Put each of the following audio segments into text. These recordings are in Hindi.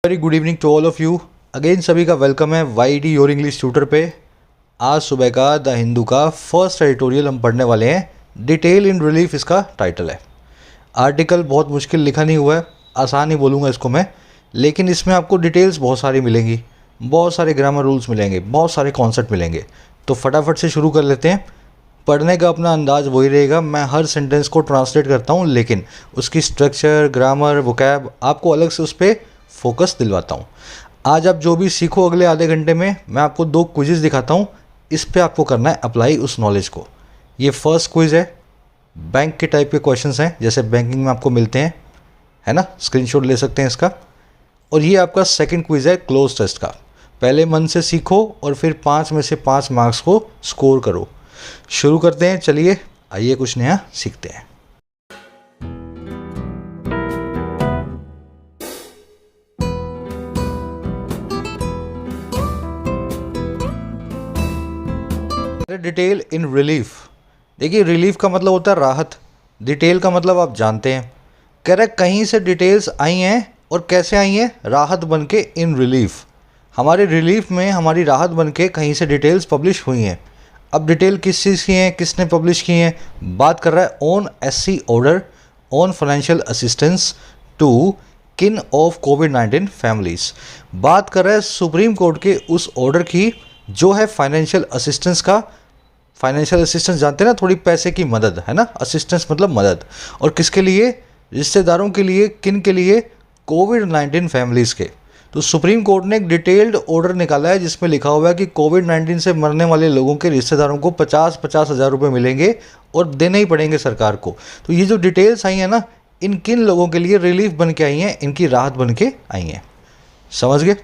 Very good evening to all of you. Again सभी का वेलकम है Y D your English tutor पे। आज सुबह का द हिंदू का फर्स्ट एडिटोरियल हम पढ़ने वाले हैं। डिटेल इन रिलीफ इसका टाइटल है। आर्टिकल बहुत मुश्किल लिखा नहीं हुआ है, आसान ही बोलूँगा इसको मैं, लेकिन इसमें आपको डिटेल्स बहुत सारी मिलेंगी, बहुत सारे ग्रामर रूल्स मिलेंगे, बहुत सारे कॉन्सेप्ट मिलेंगे। तो फटाफट से शुरू कर लेते हैं। पढ़ने का अपना अंदाज़ वही रहेगा, मैं हर सेंटेंस को ट्रांसलेट करता हूँ, लेकिन उसकी स्ट्रक्चर, ग्रामर, वोकैब आपको अलग से उस पर फोकस दिलवाता हूँ। आज आप जो भी सीखो अगले आधे घंटे में, मैं आपको 2 क्विज़ेस दिखाता हूँ, इस पे आपको करना है अप्लाई उस नॉलेज को। ये फर्स्ट क्विज़ है, बैंक के टाइप के क्वेश्चंस हैं जैसे बैंकिंग में आपको मिलते हैं, है ना, स्क्रीनशॉट ले सकते हैं इसका। और ये आपका सेकंड क्विज़ है क्लोज टेस्ट का। पहले मन से सीखो और फिर 5 में से 5 मार्क्स को स्कोर करो। शुरू करते हैं, चलिए आइए कुछ नया सीखते हैं। Detail in relief. देखिए, रिलीफ का मतलब होता है राहत, डिटेल का मतलब आप जानते हैं। कह रहा है कहीं से डिटेल्स आई हैं और कैसे आई हैं, राहत बन के इन रिलीफ। हमारे रिलीफ में हमारी राहत बन के कहीं से डिटेल्स पब्लिश हुई हैं। अब डिटेल किस चीज़ की हैं, किसने पब्लिश की हैं, बात कर रहा है on SC order on financial assistance to kin of कोविड-19 फैमिलीज। बात कर रहा है सुप्रीम कोर्ट के उस ऑर्डर की जो है फाइनेंशियल असिस्टेंस का। फाइनेंशियल असिस्टेंस जानते हैं ना, थोड़ी पैसे की मदद, है ना, असिस्टेंस मतलब मदद। और किसके लिए, रिश्तेदारों के लिए, किन के लिए, कोविड-19 फैमिलीज़ के। तो सुप्रीम कोर्ट ने एक डिटेल्ड ऑर्डर निकाला है जिसमें लिखा हुआ है कि कोविड-19 से मरने वाले लोगों के रिश्तेदारों को 50-50 हज़ार रुपये मिलेंगे और देने ही पड़ेंगे सरकार को। तो ये जो डिटेल्स आई हैं ना, इन किन लोगों के लिए रिलीफ बन के आई हैं, इनकी राहत बन के आई हैं। समझ गए?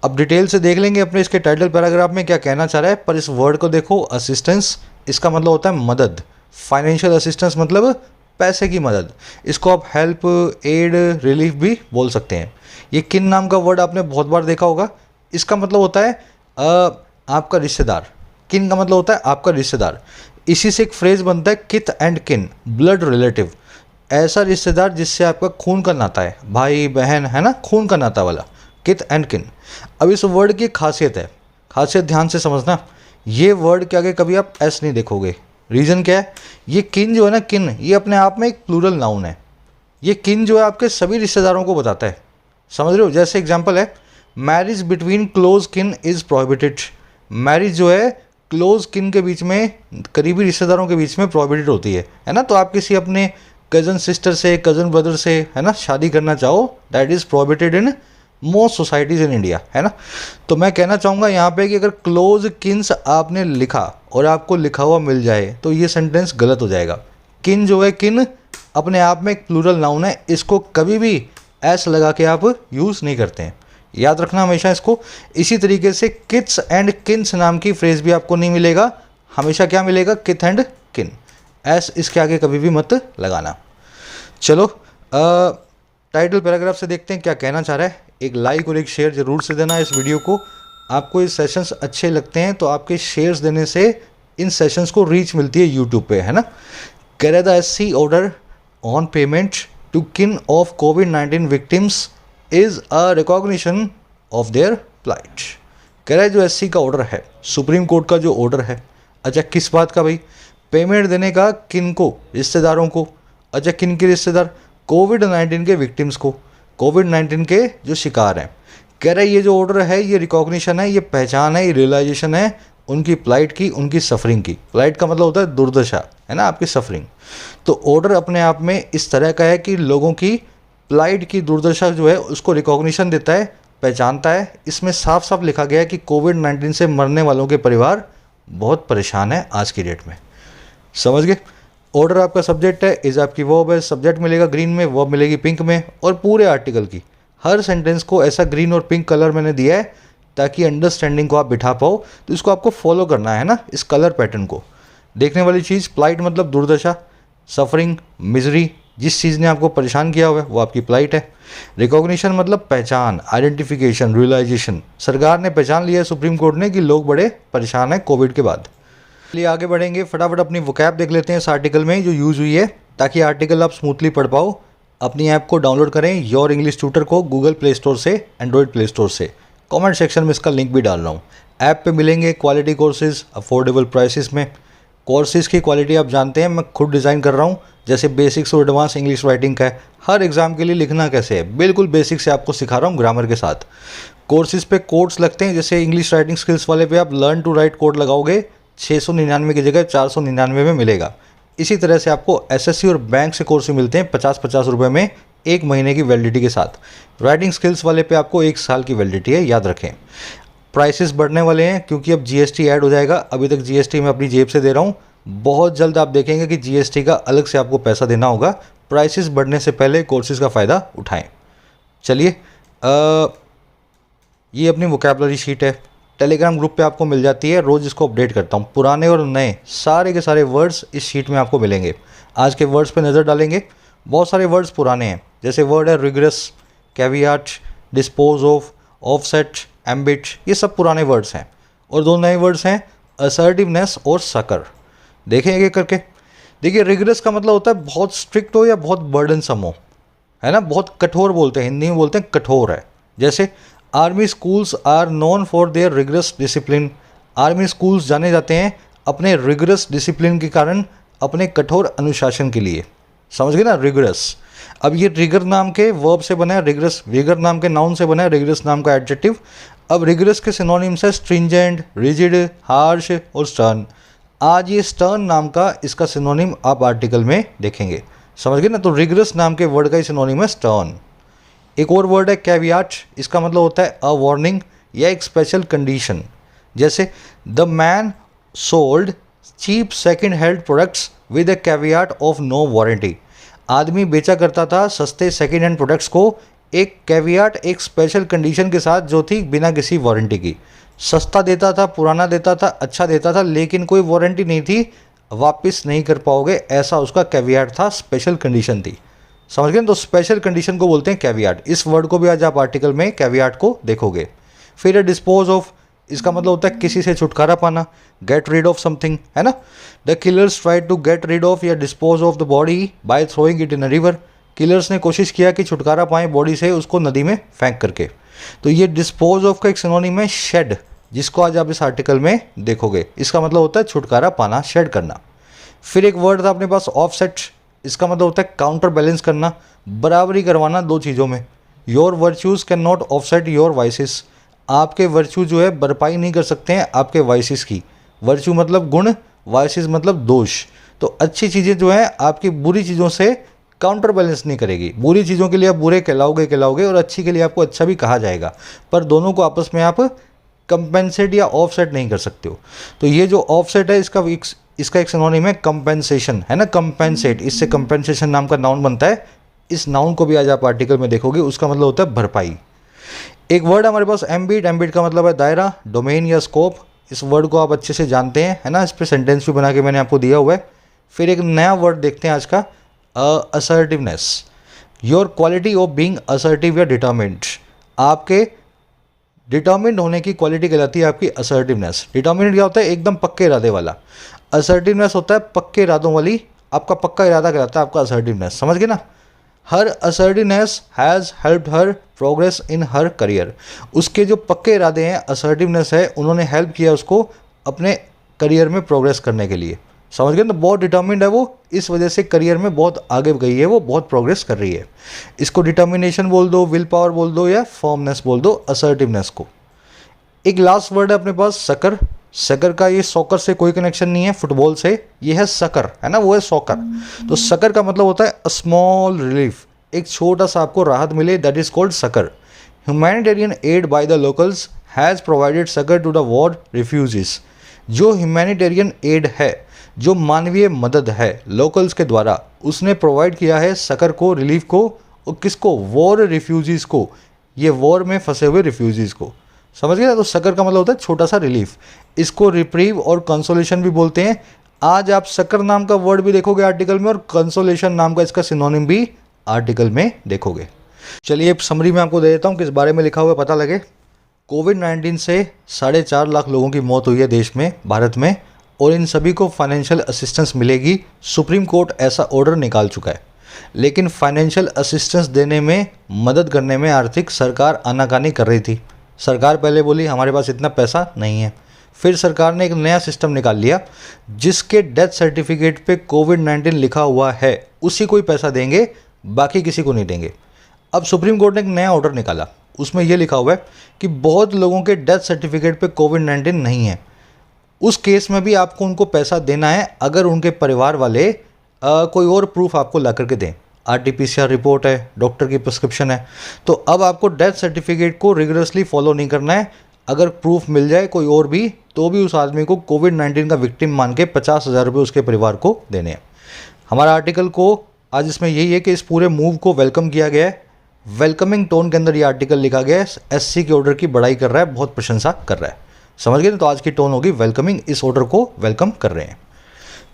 अब डिटेल से देख लेंगे अपने इसके टाइटल पैराग्राफ में क्या कहना चाह रहा है। पर इस वर्ड को देखो, असिस्टेंस, इसका मतलब होता है मदद। फाइनेंशियल असिस्टेंस मतलब पैसे की मदद। इसको आप हेल्प, एड, रिलीफ भी बोल सकते हैं। ये किन नाम का वर्ड आपने बहुत बार देखा होगा। इसका मतलब होता है आपका रिश्तेदार। किन का मतलब होता है आपका रिश्तेदार। इसी से एक फ्रेज बनता है किथ एंड किन, ब्लड रिलेटिव। ऐसा रिश्तेदार जिससे आपका खून का नाता है, भाई बहन, है ना, खून का नाता वाला, किथ एंड किन। अब इस वर्ड की खासियत है, खासियत ध्यान से समझना। ये वर्ड के आगे कभी आप एस नहीं देखोगे। रीज़न क्या है, ये किन जो है ना, किन, ये अपने आप में एक प्लूरल नाउन है। ये किन जो है आपके सभी रिश्तेदारों को बताता है। समझ रहे हो? जैसे एग्जांपल है, मैरिज बिटवीन क्लोज किन इज़ प्रोहिबिटेड। मैरिज जो है क्लोज किन के बीच में, करीबी रिश्तेदारों के बीच में प्रोहिबिटेड होती है ना। तो आप किसी अपने कज़न सिस्टर से, कज़न ब्रदर से, है ना, शादी करना चाहो, that is prohibited in most societies in India, है ना। तो मैं कहना चाहूँगा यहाँ पे कि अगर क्लोज किन्स आपने लिखा और आपको लिखा हुआ मिल जाए तो ये सेंटेंस गलत हो जाएगा। किन जो है, किन अपने आप में एक प्लूरल नाउन है, इसको कभी भी एस लगा के आप यूज़ नहीं करते हैं, याद रखना हमेशा इसको। इसी तरीके से किड्स एंड किन्स नाम की फ्रेज भी आपको नहीं मिलेगा, हमेशा क्या मिलेगा, किथ एंड किन। एस इसके आगे कभी भी मत लगाना। चलो टाइटल पैराग्राफ से देखते हैं क्या कहना चाह रहा है। एक लाइक और एक शेयर जरूर से देना इस वीडियो को। आपको ये सेशंस अच्छे लगते हैं तो आपके शेयर्स देने से इन सेशंस को रीच मिलती है यूट्यूब पे, है ना। कह रहा था SC order on payment to kin of कोविड-19 victims is a recognition of their plight. कह रहा है जो एससी का ऑर्डर है, सुप्रीम कोर्ट का जो ऑर्डर है, अच्छा किस बात का भाई, पेमेंट देने का, किन को, रिश्तेदारों को। अच्छा किन के रिश्तेदार, कोविड-19 के विक्टिम्स को, कोविड-19 के जो शिकार हैं। कह रहा है ये जो ऑर्डर है ये रिकॉग्निशन है, ये पहचान है, ये रियलाइजेशन है उनकी प्लाइट की, उनकी सफरिंग की। प्लाइट का मतलब होता है दुर्दशा, है ना, आपकी सफरिंग। तो ऑर्डर अपने आप में इस तरह का है कि लोगों की प्लाइट की दुर्दशा जो है उसको रिकॉग्निशन देता है, पहचानता है। इसमें साफ साफ लिखा गया है कि कोविड-19 से मरने वालों के परिवार बहुत परेशान है आज की डेट में। समझ गए? ऑर्डर आपका सब्जेक्ट है, इज़ आपकी वर्ब है, सब्जेक्ट मिलेगा ग्रीन में, वर्ब मिलेगी पिंक में। और पूरे आर्टिकल की हर सेंटेंस को ऐसा ग्रीन और पिंक कलर मैंने दिया है ताकि अंडरस्टैंडिंग को आप बिठा पाओ। तो इसको आपको फॉलो करना है ना, इस कलर पैटर्न को। देखने वाली चीज़, प्लाइट मतलब दुर्दशा, सफरिंग, मिजरी, जिस चीज़ ने आपको परेशान किया हुआ है वो आपकी प्लाइट है। रिकॉग्निशन मतलब पहचान, आइडेंटिफिकेशन, रियलाइजेशन। सरकार ने पहचान लिया है सुप्रीम कोर्ट ने कि लोग बड़े परेशान हैं कोविड के बाद। चलिए आगे बढ़ेंगे, फटाफट अपनी वोकैब देख लेते हैं इस आर्टिकल में जो यूज़ हुई है, ताकि आर्टिकल आप स्मूथली पढ़ पाओ। अपनी ऐप को डाउनलोड करें योर इंग्लिश ट्यूटर को गूगल प्ले स्टोर से, एंड्रॉयड प्ले स्टोर से। कमेंट सेक्शन में इसका लिंक भी डाल रहा हूँ। ऐप पे मिलेंगे क्वालिटी कोर्सेज अफोर्डेबल प्राइसेस में। कोर्सेज की क्वालिटी आप जानते हैं, मैं खुद डिज़ाइन कर रहा हूँ। जैसे बेसिक्स और एडवांस इंग्लिश राइटिंग का है, हर एग्ज़ाम के लिए लिखना कैसे है बिल्कुल बेसिक से आपको सिखा रहा हूँ ग्रामर के साथ। कोर्सेज पे कोड्स लगते हैं, जैसे इंग्लिश राइटिंग स्किल्स वाले पे आप लर्न टू राइट कोड लगाओगे 699 की जगह 499 में मिलेगा। इसी तरह से आपको एसएससी और बैंक से कोर्स मिलते हैं 50-50 रुपये में, एक महीने की वैलिडिटी के साथ। राइटिंग स्किल्स वाले पे आपको 1 साल की वैलिडिटी है, याद रखें। प्राइसेस बढ़ने वाले हैं क्योंकि अब जीएसटी ऐड हो जाएगा। अभी तक जीएसटी मैं अपनी जेब से दे रहा हूँ, बहुत जल्द आप देखेंगे कि जीएसटी का अलग से आपको पैसा देना होगा। प्राइसेस बढ़ने से पहले कोर्सेज का फ़ायदा उठाएं। चलिए, ये अपनी वोकैबुलरी शीट है, टेलीग्राम ग्रुप पे आपको मिल जाती है, रोज़ इसको अपडेट करता हूँ। पुराने और नए सारे के सारे वर्ड्स इस शीट में आपको मिलेंगे। आज के वर्ड्स पे नज़र डालेंगे। बहुत सारे वर्ड्स पुराने हैं, जैसे वर्ड है regress, caveat, dispose of, offset, ambit, ये सब पुराने वर्ड्स हैं। और 2 नए वर्ड्स हैं, असर्टिवनेस और सकर। देखें एक एक करके। देखिए, रिग्रेस का मतलब होता है बहुत स्ट्रिक्ट हो या बहुत बर्डनसम हो, है ना, बहुत कठोर बोलते हैं, हिंदी में बोलते हैं कठोर है। जैसे army schools are known for their rigorous discipline. Army schools जाने जाते हैं अपने रिगरस डिसिप्लिन के कारण, अपने कठोर अनुशासन के लिए। समझ गए ना, रिगरस। अब ये रिगर नाम के वर्ब से बना है रिगरस, रिगर नाम के नाउन से बना है रिगरस नाम का एडजेक्टिव। अब रिगरस के सिनोनिम्स है स्ट्रिंजेंट, रिजिड, हार्श और स्टर्न। आज ये स्टर्न नाम का इसका सिनोनिम आप आर्टिकल में देखेंगे। समझ गए ना, तो रिगरस नाम के वर्ड का ही सिनोनिम है स्टर्न। एक और वर्ड है कैवियाट, इसका मतलब होता है अ वार्निंग या एक स्पेशल कंडीशन। जैसे the man sold cheap second hand products with a caveat of no warranty. आदमी बेचा करता था सस्ते सेकंड हैंड प्रोडक्ट्स को एक कैवियाट, एक स्पेशल कंडीशन के साथ, जो थी बिना किसी वारंटी की। सस्ता देता था, पुराना देता था, अच्छा देता था, लेकिन कोई वारंटी नहीं थी, वापस नहीं कर पाओगे, ऐसा उसका कैवियाट था, स्पेशल कंडीशन थी। समझ गए? तो स्पेशल कंडीशन को बोलते हैं कैवियाट। इस वर्ड को भी आज आप आर्टिकल में कैवियाट को देखोगे। फिर डिस्पोज ऑफ, इसका मतलब होता है किसी से छुटकारा पाना, गेट रीड ऑफ समथिंग, है ना। The killers try to get rid of या dispose of the body by throwing it in a river. Killers ने कोशिश किया कि छुटकारा पाएं बॉडी से, उसको नदी में फेंक करके। तो ये डिस्पोज ऑफ का एक सिनोनिम है शेड, जिसको आज आप इस आर्टिकल में देखोगे। इसका मतलब होता है छुटकारा पाना, शेड करना। फिर एक वर्ड था अपने पास ऑफसेट, इसका मतलब होता है काउंटर बैलेंस करना, बराबरी करवाना 2 चीज़ों में। Your virtues can not offset your vices. आपके वर्च्यू जो है भरपाई नहीं कर सकते हैं आपके वाइसेस की। वर्च्यू मतलब गुण, वाइसेस मतलब दोष। तो अच्छी चीज़ें जो हैं आपकी बुरी चीज़ों से काउंटर बैलेंस नहीं करेगी। बुरी चीज़ों के लिए आप बुरे कहलाओगे और अच्छी के लिए आपको अच्छा भी कहा जाएगा, पर दोनों को आपस में आप कंपेंसेट या ऑफसेट नहीं कर सकते हो। तो ये जो ऑफसेट है इसका एक सिनोनिम है कंपेंसेशन, है ना, कंपेंसेट। इससे कंपेंसेशन नाम का नाउन बनता है। इस नाउन को भी आज आप आर्टिकल में देखोगे, उसका मतलब होता है भरपाई। एक वर्ड हमारे पास एम्बिट, एम्बिट का मतलब है दायरा, डोमेन या स्कोप। इस वर्ड को आप अच्छे से जानते हैं, है ना, इस पर सेंटेंस भी बना के मैंने आपको दिया हुआ है। फिर एक नया वर्ड देखते हैं आज का, assertiveness. Your quality of being assertive या डिटर्मिन्ड। आपके डिटर्मिन्ड होने की क्वालिटी कहलाती है आपकी असर्टिवनेस। डिटर्मिन्ड क्या होता है? एकदम पक्के इरादे वाला। असर्टिवनेस होता है पक्के इरादों वाली, आपका पक्का इरादा कहलाता है आपका असर्टिवनेस। समझ गए ना। Her assertiveness has helped her progress in her career. उसके जो पक्के इरादे हैं, असर्टिवनेस है, उन्होंने हेल्प किया उसको अपने करियर में प्रोग्रेस करने के लिए। समझ गए ना, बहुत डिटर्मिन्ड है वो, इस वजह से करियर में बहुत आगे गई है, वो बहुत प्रोग्रेस कर रही है। इसको डिटर्मिनेशन बोल दो, विल पावर बोल दो या फर्मनेस बोल दो असर्टिवनेस को। एक लास्ट वर्ड है अपने पास सकर। सकर का ये सॉकर से कोई कनेक्शन नहीं है, फुटबॉल से, ये है सकर, है ना, वो है सॉकर। तो सकर का मतलब होता है अ स्मॉल रिलीफ, एक छोटा सा आपको राहत मिले, that is called succour. Humanitarian aid by the locals has provided succour to the war refugees. जो ह्यूमैनिटेरियन एड है, जो मानवीय मदद है लोकल्स के द्वारा, उसने प्रोवाइड किया है सकर को, रिलीफ को, और किसको? वॉर रिफ्यूजीज को, ये वॉर में फंसे हुए रिफ्यूजीज को। समझ गए ना। तो सकर का मतलब होता है छोटा सा रिलीफ। इसको रिप्रीव और कंसोलेशन भी बोलते हैं। आज आप सकर नाम का वर्ड भी देखोगे आर्टिकल में, और कंसोलेशन नाम का इसका सिनोनिम भी आर्टिकल में देखोगे। चलिए समरी में आपको दे देता हूँ किस बारे में लिखा हुआ है, पता लगे। कोविड-19 से 4.5 लाख लोगों की मौत हुई है देश में, भारत में, और इन सभी को फाइनेंशियल असिस्टेंस मिलेगी। सुप्रीम कोर्ट ऐसा ऑर्डर निकाल चुका है। लेकिन फाइनेंशियल असिस्टेंस देने में, मदद करने में आर्थिक सरकार आनाकानी कर रही थी। सरकार पहले बोली हमारे पास इतना पैसा नहीं है। फिर सरकार ने एक नया सिस्टम निकाल लिया जिसके डेथ सर्टिफिकेट पे कोविड-19 लिखा हुआ है, उसी को ही पैसा देंगे, बाकी किसी को नहीं देंगे। अब सुप्रीम कोर्ट ने एक नया ऑर्डर निकाला, उसमें यह लिखा हुआ है कि बहुत लोगों के डेथ सर्टिफिकेट पे कोविड-19 नहीं है, उस केस में भी आपको उनको पैसा देना है अगर उनके परिवार वाले कोई और प्रूफ आपको ला करके दें। RT-PCR रिपोर्ट है, डॉक्टर की प्रिस्क्रिप्शन है। तो अब आपको डेथ सर्टिफिकेट को रिगरसली फॉलो नहीं करना है। अगर प्रूफ मिल जाए कोई और भी, तो भी उस आदमी को कोविड-19 का विक्टिम मान के 50,000 रुपये उसके परिवार को देने हैं। हमारा आर्टिकल को आज इसमें यही है कि इस पूरे मूव को वेलकम किया गया है। वेलकमिंग टोन के अंदर ये आर्टिकल लिखा गया है। SC के ऑर्डर की बड़ाई कर रहा है, बहुत प्रशंसा कर रहा है। समझ गए? तो आज की टोन होगी वेलकमिंग, इस ऑर्डर को वेलकम कर रहे हैं।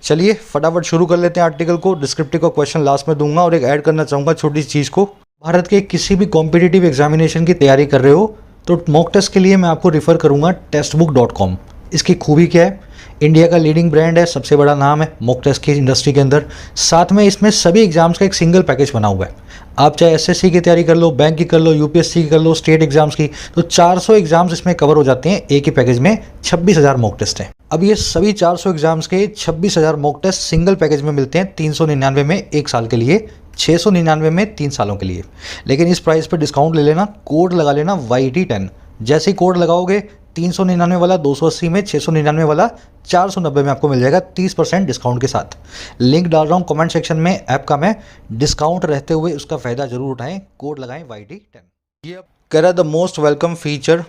चलिए फटाफट शुरू कर लेते हैं आर्टिकल को। डिस्क्रिप्टिव का क्वेश्चन लास्ट में दूंगा और एक ऐड करना चाहूँगा छोटी सी चीज़ को। भारत के किसी भी कॉम्पिटिटिव एग्जामिनेशन की तैयारी कर रहे हो तो मॉक टेस्ट के लिए मैं आपको रिफ़र करूँगा टेस्टबुक.com। इसकी खूबी क्या है? इंडिया का लीडिंग ब्रांड है, सबसे बड़ा नाम है मॉक टेस्ट की इंडस्ट्री के अंदर। साथ में इसमें सभी एग्जाम्स का एक सिंगल पैकेज बना हुआ है। आप चाहे SSC की तैयारी कर लो, बैंक की कर लो, UPSC की कर लो, स्टेट एग्जाम्स की, तो 400 एग्जाम्स इसमें कवर हो जाते हैं एक ही पैकेज में। 26,000 मॉक टेस्ट हैं। अब ये सभी 400 एग्जाम्स के 26,000 मॉक टेस्ट सिंगल पैकेज में मिलते हैं 399 में 1 साल के लिए, 699 में 3 सालों के लिए। लेकिन इस प्राइस पर डिस्काउंट ले लेना, कोड लगा लेना YT10। जैसे ही कोड लगाओगे 399 वाला 280 में, 699 वाला 490 में आपको मिल जाएगा 30% डिस्काउंट के साथ। लिंक डाल रहा हूँ कमेंट सेक्शन में ऐप का मैं। डिस्काउंट रहते हुए उसका फ़ायदा जरूर उठाएं, कोड लगाएं YT10। ये कह रहा the most welcome feature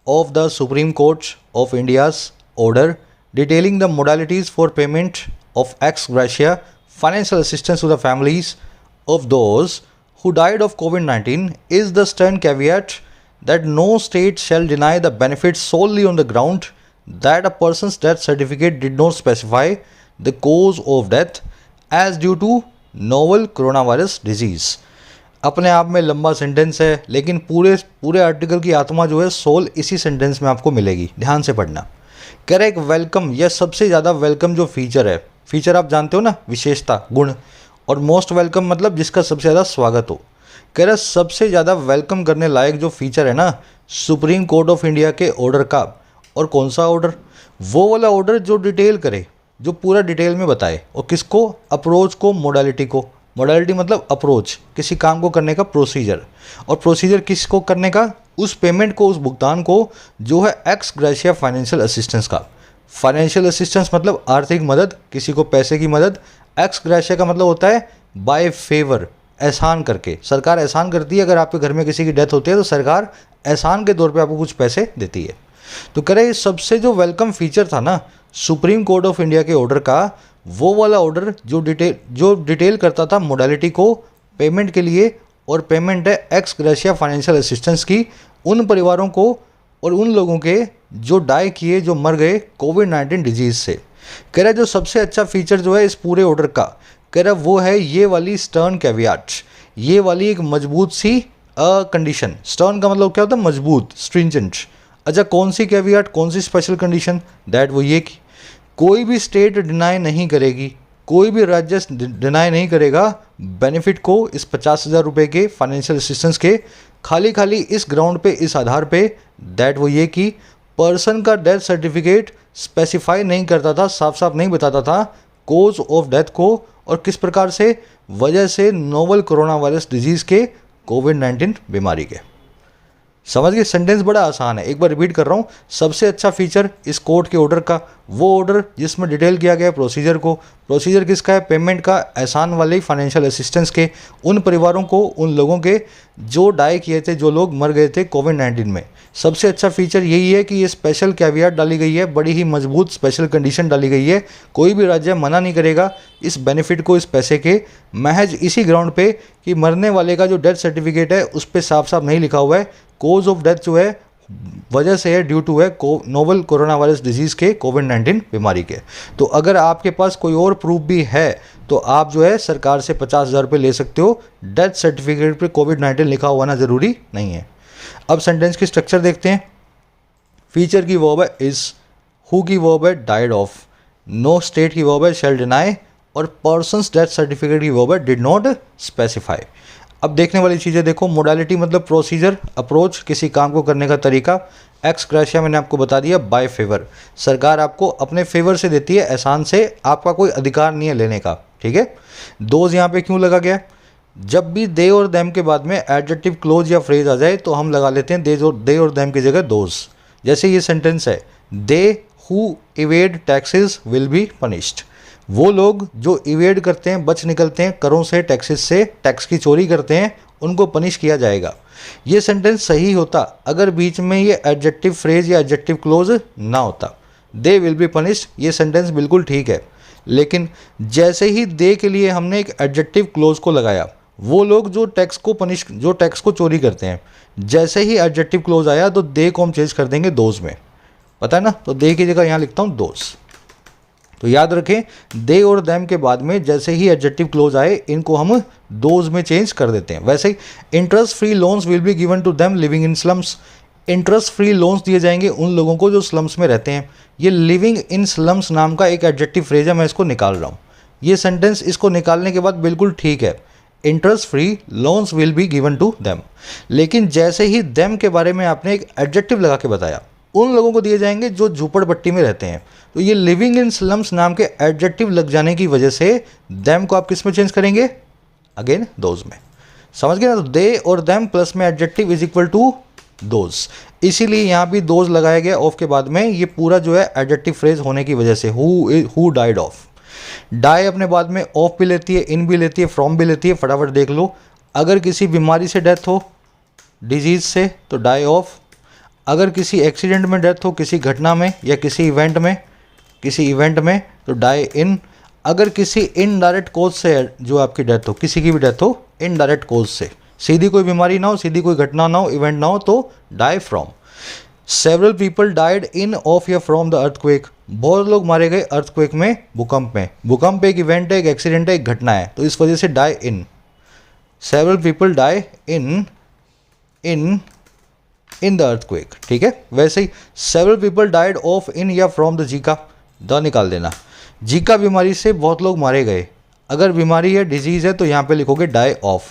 of the Supreme Court of India's order detailing the modalities for payment of ex gratia financial assistance to the families of those who died of COVID-19 is the stern caveat that no state shall deny the benefits solely on the ground that a person's death certificate did not specify the cause of death as due to novel coronavirus disease। अपने आप में लंबा सेंटेंस है, लेकिन पूरे आर्टिकल की आत्मा जो है सोल इसी सेंटेंस में आपको मिलेगी। ध्यान से पढ़ना। कह रहे एक वेलकम, यह सबसे ज़्यादा वेलकम जो फीचर है, फीचर आप जानते हो ना, विशेषता, गुण, और मोस्ट वेलकम मतलब जिसका सबसे ज़्यादा स्वागत हो। कह रहा सबसे ज़्यादा वेलकम करने लायक जो फीचर है ना सुप्रीम कोर्ट ऑफ इंडिया के ऑर्डर का। और कौन सा ऑर्डर? वो वाला ऑर्डर जो डिटेल करे, जो पूरा डिटेल में बताए। और किसको? अप्रोच को, मोडालिटी को। मोडालिटी मतलब अप्रोच, किसी काम को करने का प्रोसीजर। और प्रोसीजर किसको करने का? उस पेमेंट को, उस भुगतान को जो है एक्स ग्रेशिया फाइनेंशियल असिस्टेंस का। फाइनेंशियल असिस्टेंस मतलब आर्थिक मदद, किसी को पैसे की मदद। एक्स ग्रेशिया का मतलब होता है बाय फेवर, एहसान करके। सरकार एहसान करती है, अगर आपके घर में किसी की डेथ होती है तो सरकार एहसान के तौर पे आपको कुछ पैसे देती है। तो कह रहे सबसे जो वेलकम फीचर था ना सुप्रीम कोर्ट ऑफ इंडिया के ऑर्डर का, वो वाला ऑर्डर जो डिटेल करता था मोडालिटी को पेमेंट के लिए। और पेमेंट है एक्स ग्रेशिया फाइनेंशियल असिस्टेंस की उन परिवारों को और उन लोगों के जो डाई किए, जो मर गए कोविड-19 डिजीज़ से। कह रहा जो सबसे अच्छा फीचर जो है इस पूरे ऑर्डर का, कह रहा वो है ये वाली स्टर्न कैवियाट, ये वाली एक मजबूत सी कंडीशन। स्टर्न का मतलब क्या होता है? मजबूत, स्ट्रिंजेंट। अच्छा, कौन सी कैवियाट, कौन सी स्पेशल कंडीशन? दैट वो ये कि कोई भी स्टेट डिनाई नहीं करेगी, कोई भी राज्य डिनाई नहीं करेगा बेनिफिट को, इस 50,000 रुपये के फाइनेंशियल असिस्टेंस के, खाली इस ग्राउंड पे, इस आधार पे दैट वो ये कि पर्सन का डेथ सर्टिफिकेट स्पेसिफाई नहीं करता था, साफ साफ नहीं बताता था कोज ऑफ डेथ को, और किस प्रकार से, वजह से नोवल कोरोना वायरस डिजीज़ के, कोविड-19 बीमारी के। समझ गए? सेंटेंस बड़ा आसान है, एक बार रिपीट कर रहा हूँ। सबसे अच्छा फीचर इस कोर्ट के ऑर्डर का, वो ऑर्डर जिसमें डिटेल किया गया है प्रोसीजर को। प्रोसीजर किसका है? पेमेंट का, एहसान वाले फाइनेंशियल असिस्टेंस के उन परिवारों को, उन लोगों के जो डाई किए थे, जो लोग मर गए थे कोविड-19 में। सबसे अच्छा फीचर यही है कि ये स्पेशल कैवियाट डाली गई है, बड़ी ही मजबूत स्पेशल कंडीशन डाली गई है। कोई भी राज्य मना नहीं करेगा इस बेनिफिट को, इस पैसे के, महज इसी ग्राउंड पे कि मरने वाले का जो डेथ सर्टिफिकेट है उस पर साफ साफ नहीं लिखा हुआ है कोज ऑफ डेथ जो है वजह से है, ड्यू टू है नोवल कोरोना वायरस डिजीज़ के, कोविड-19 बीमारी के। तो अगर आपके पास कोई और प्रूफ भी है तो आप जो है सरकार से 50,000 रुपये ले सकते हो। डेथ सर्टिफिकेट पे कोविड-19 लिखा हुआ ना ज़रूरी नहीं है। अब सेंटेंस की स्ट्रक्चर देखते हैं। फीचर की वर्ब है इज, हु की वर्ब है डाइड ऑफ, नो स्टेट की वर्ब है शैल डिनाई, और पर्सनस डेथ सर्टिफिकेट की वर्ब है डिड नॉट स्पेसिफाई। अब देखने वाली चीज़ें देखो, मोडालिटी मतलब प्रोसीजर, अप्रोच, किसी काम को करने का तरीका। एक्स ग्रेशिया मैंने आपको बता दिया, बाय फेवर, सरकार आपको अपने फेवर से देती है, एहसान से, आपका कोई अधिकार नहीं है लेने का, ठीक है। दोज यहाँ पे क्यों लगा गया? जब भी दे और देम के बाद में एडजेक्टिव क्लोज या फ्रेज आ जाए तो हम लगा लेते हैं दे और देम की जगह दोज। जैसे ये सेंटेंस है, they who evade taxes will be punished, वो लोग जो इवेड करते हैं, बच निकलते हैं करों से, टैक्सेस से, टैक्स की चोरी करते हैं, उनको पनिश किया जाएगा। ये सेंटेंस सही होता अगर बीच में ये एडजेक्टिव फ्रेज या एडजेक्टिव क्लोज ना होता। दे विल बी पनिश्ड, ये सेंटेंस बिल्कुल ठीक है, लेकिन जैसे ही दे के लिए हमने एक एडजेक्टिव क्लोज को लगाया, वो लोग जो टैक्स को चोरी करते हैं, जैसे ही एडजेक्टिव क्लोज आया तो दे को हम चेंज कर देंगे दोज में, पता है ना। तो दे की जगह यहाँ लिखता हूँ दोज। तो याद रखें, दे और देम के बाद में जैसे ही एडजेक्टिव क्लोज आए, इनको हम दोज में चेंज कर देते हैं। वैसे ही interest free loans will be given to them living in slums, interest free loans दिए जाएंगे उन लोगों को जो स्लम्स में रहते हैं। ये लिविंग इन स्लम्स नाम का एक एडजेक्टिव फ्रेज है, मैं इसको निकाल रहा हूँ। ये सेंटेंस इसको निकालने के बाद बिल्कुल ठीक है, interest free loans will be given to them. लेकिन जैसे ही देम के बारे में आपने एक एडजेक्टिव लगा के बताया, उन लोगों को दिए जाएंगे जो झूपड़पट्टी में रहते हैं। तो ये लिविंग इन स्लम्स नाम के एडजेक्टिव लग जाने की वजह से देम को आप किस में चेंज करेंगे? अगेन दोज में। समझ गए ना? तो दे और देम प्लस में adjective is equal to those, इसीलिए यहाँ भी दोज लगाया गया ऑफ के बाद में। ये पूरा जो है एडजेक्टिव फ्रेज होने की वजह से, हु डाइड ऑफ। डाई अपने बाद में ऑफ भी लेती है, इन भी लेती है, फ्रॉम भी लेती है। फटाफट देख लो, अगर किसी बीमारी से डेथ हो, डिजीज से, तो डाई ऑफ। अगर किसी एक्सीडेंट में डेथ हो, किसी घटना में या किसी इवेंट में, तो डाई इन। अगर किसी इनडायरेक्ट कोज से जो आपकी डेथ हो, किसी की भी डेथ हो इनडायरेक्ट कोज से, सीधी कोई बीमारी ना हो, सीधी कोई घटना ना हो, इवेंट ना हो, तो die from. Several people died in of या फ्रॉम द अर्थक्वेक, बहुत लोग मारे गए अर्थक्वेक में, भूकंप में। भूकंप एक इवेंट है, एक एक्सीडेंट है, एक घटना है, तो इस वजह से die in. Several people die in the earthquake, ठीक है। वैसे ही several people died of in या फ्रॉम द जीका, द निकाल देना। जीका बीमारी से बहुत लोग मारे गए, अगर बीमारी है, डिजीज है, तो यहाँ पे लिखोगे डाई ऑफ,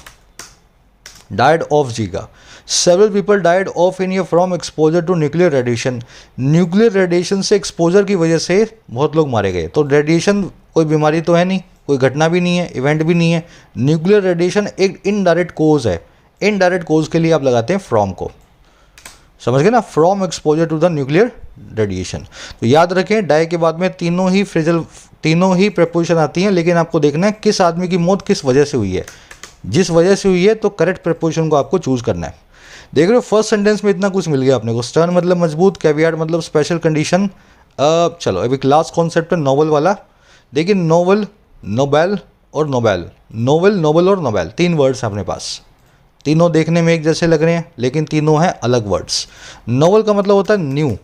डाइड ऑफ जीका। Several people died of in या from exposure to nuclear radiation, nuclear radiation से एक्सपोजर की वजह से बहुत लोग मारे गए। तो रेडिएशन कोई बीमारी तो है नहीं, कोई घटना भी नहीं है, इवेंट भी नहीं है। न्यूक्लियर रेडिएशन एक इनडायरेक्ट कोज है, इनडायरेक्ट कोज के लिए आप लगाते हैं फ्रॉम को, समझ गए ना, from exposure to the nuclear radiation. तो याद रखें, डाई के बाद में तीनों ही प्रेपोजिशन आती हैं, लेकिन आपको देखना है किस आदमी की मौत किस वजह से हुई है। जिस वजह से हुई है तो करेक्ट प्रेपोजिशन को आपको चूज करना है। देख रहे हो, फर्स्ट सेंटेंस में इतना कुछ मिल गया अपने को। स्टर्न मतलब मजबूत, कैवियाट मतलब स्पेशल कंडीशन। चलो अभी लास्ट कॉन्सेप्ट है नोवेल वाला। देखिए, नोवेल, नोबेल और नोबेल, नोवेल, नोबेल और नोबेल, तीन वर्ड्स हैं अपने पास। तीनों देखने में एक जैसे लग रहे हैं, लेकिन तीनों हैं अलग वर्ड्स। नोवेल का मतलब होता है न्यू,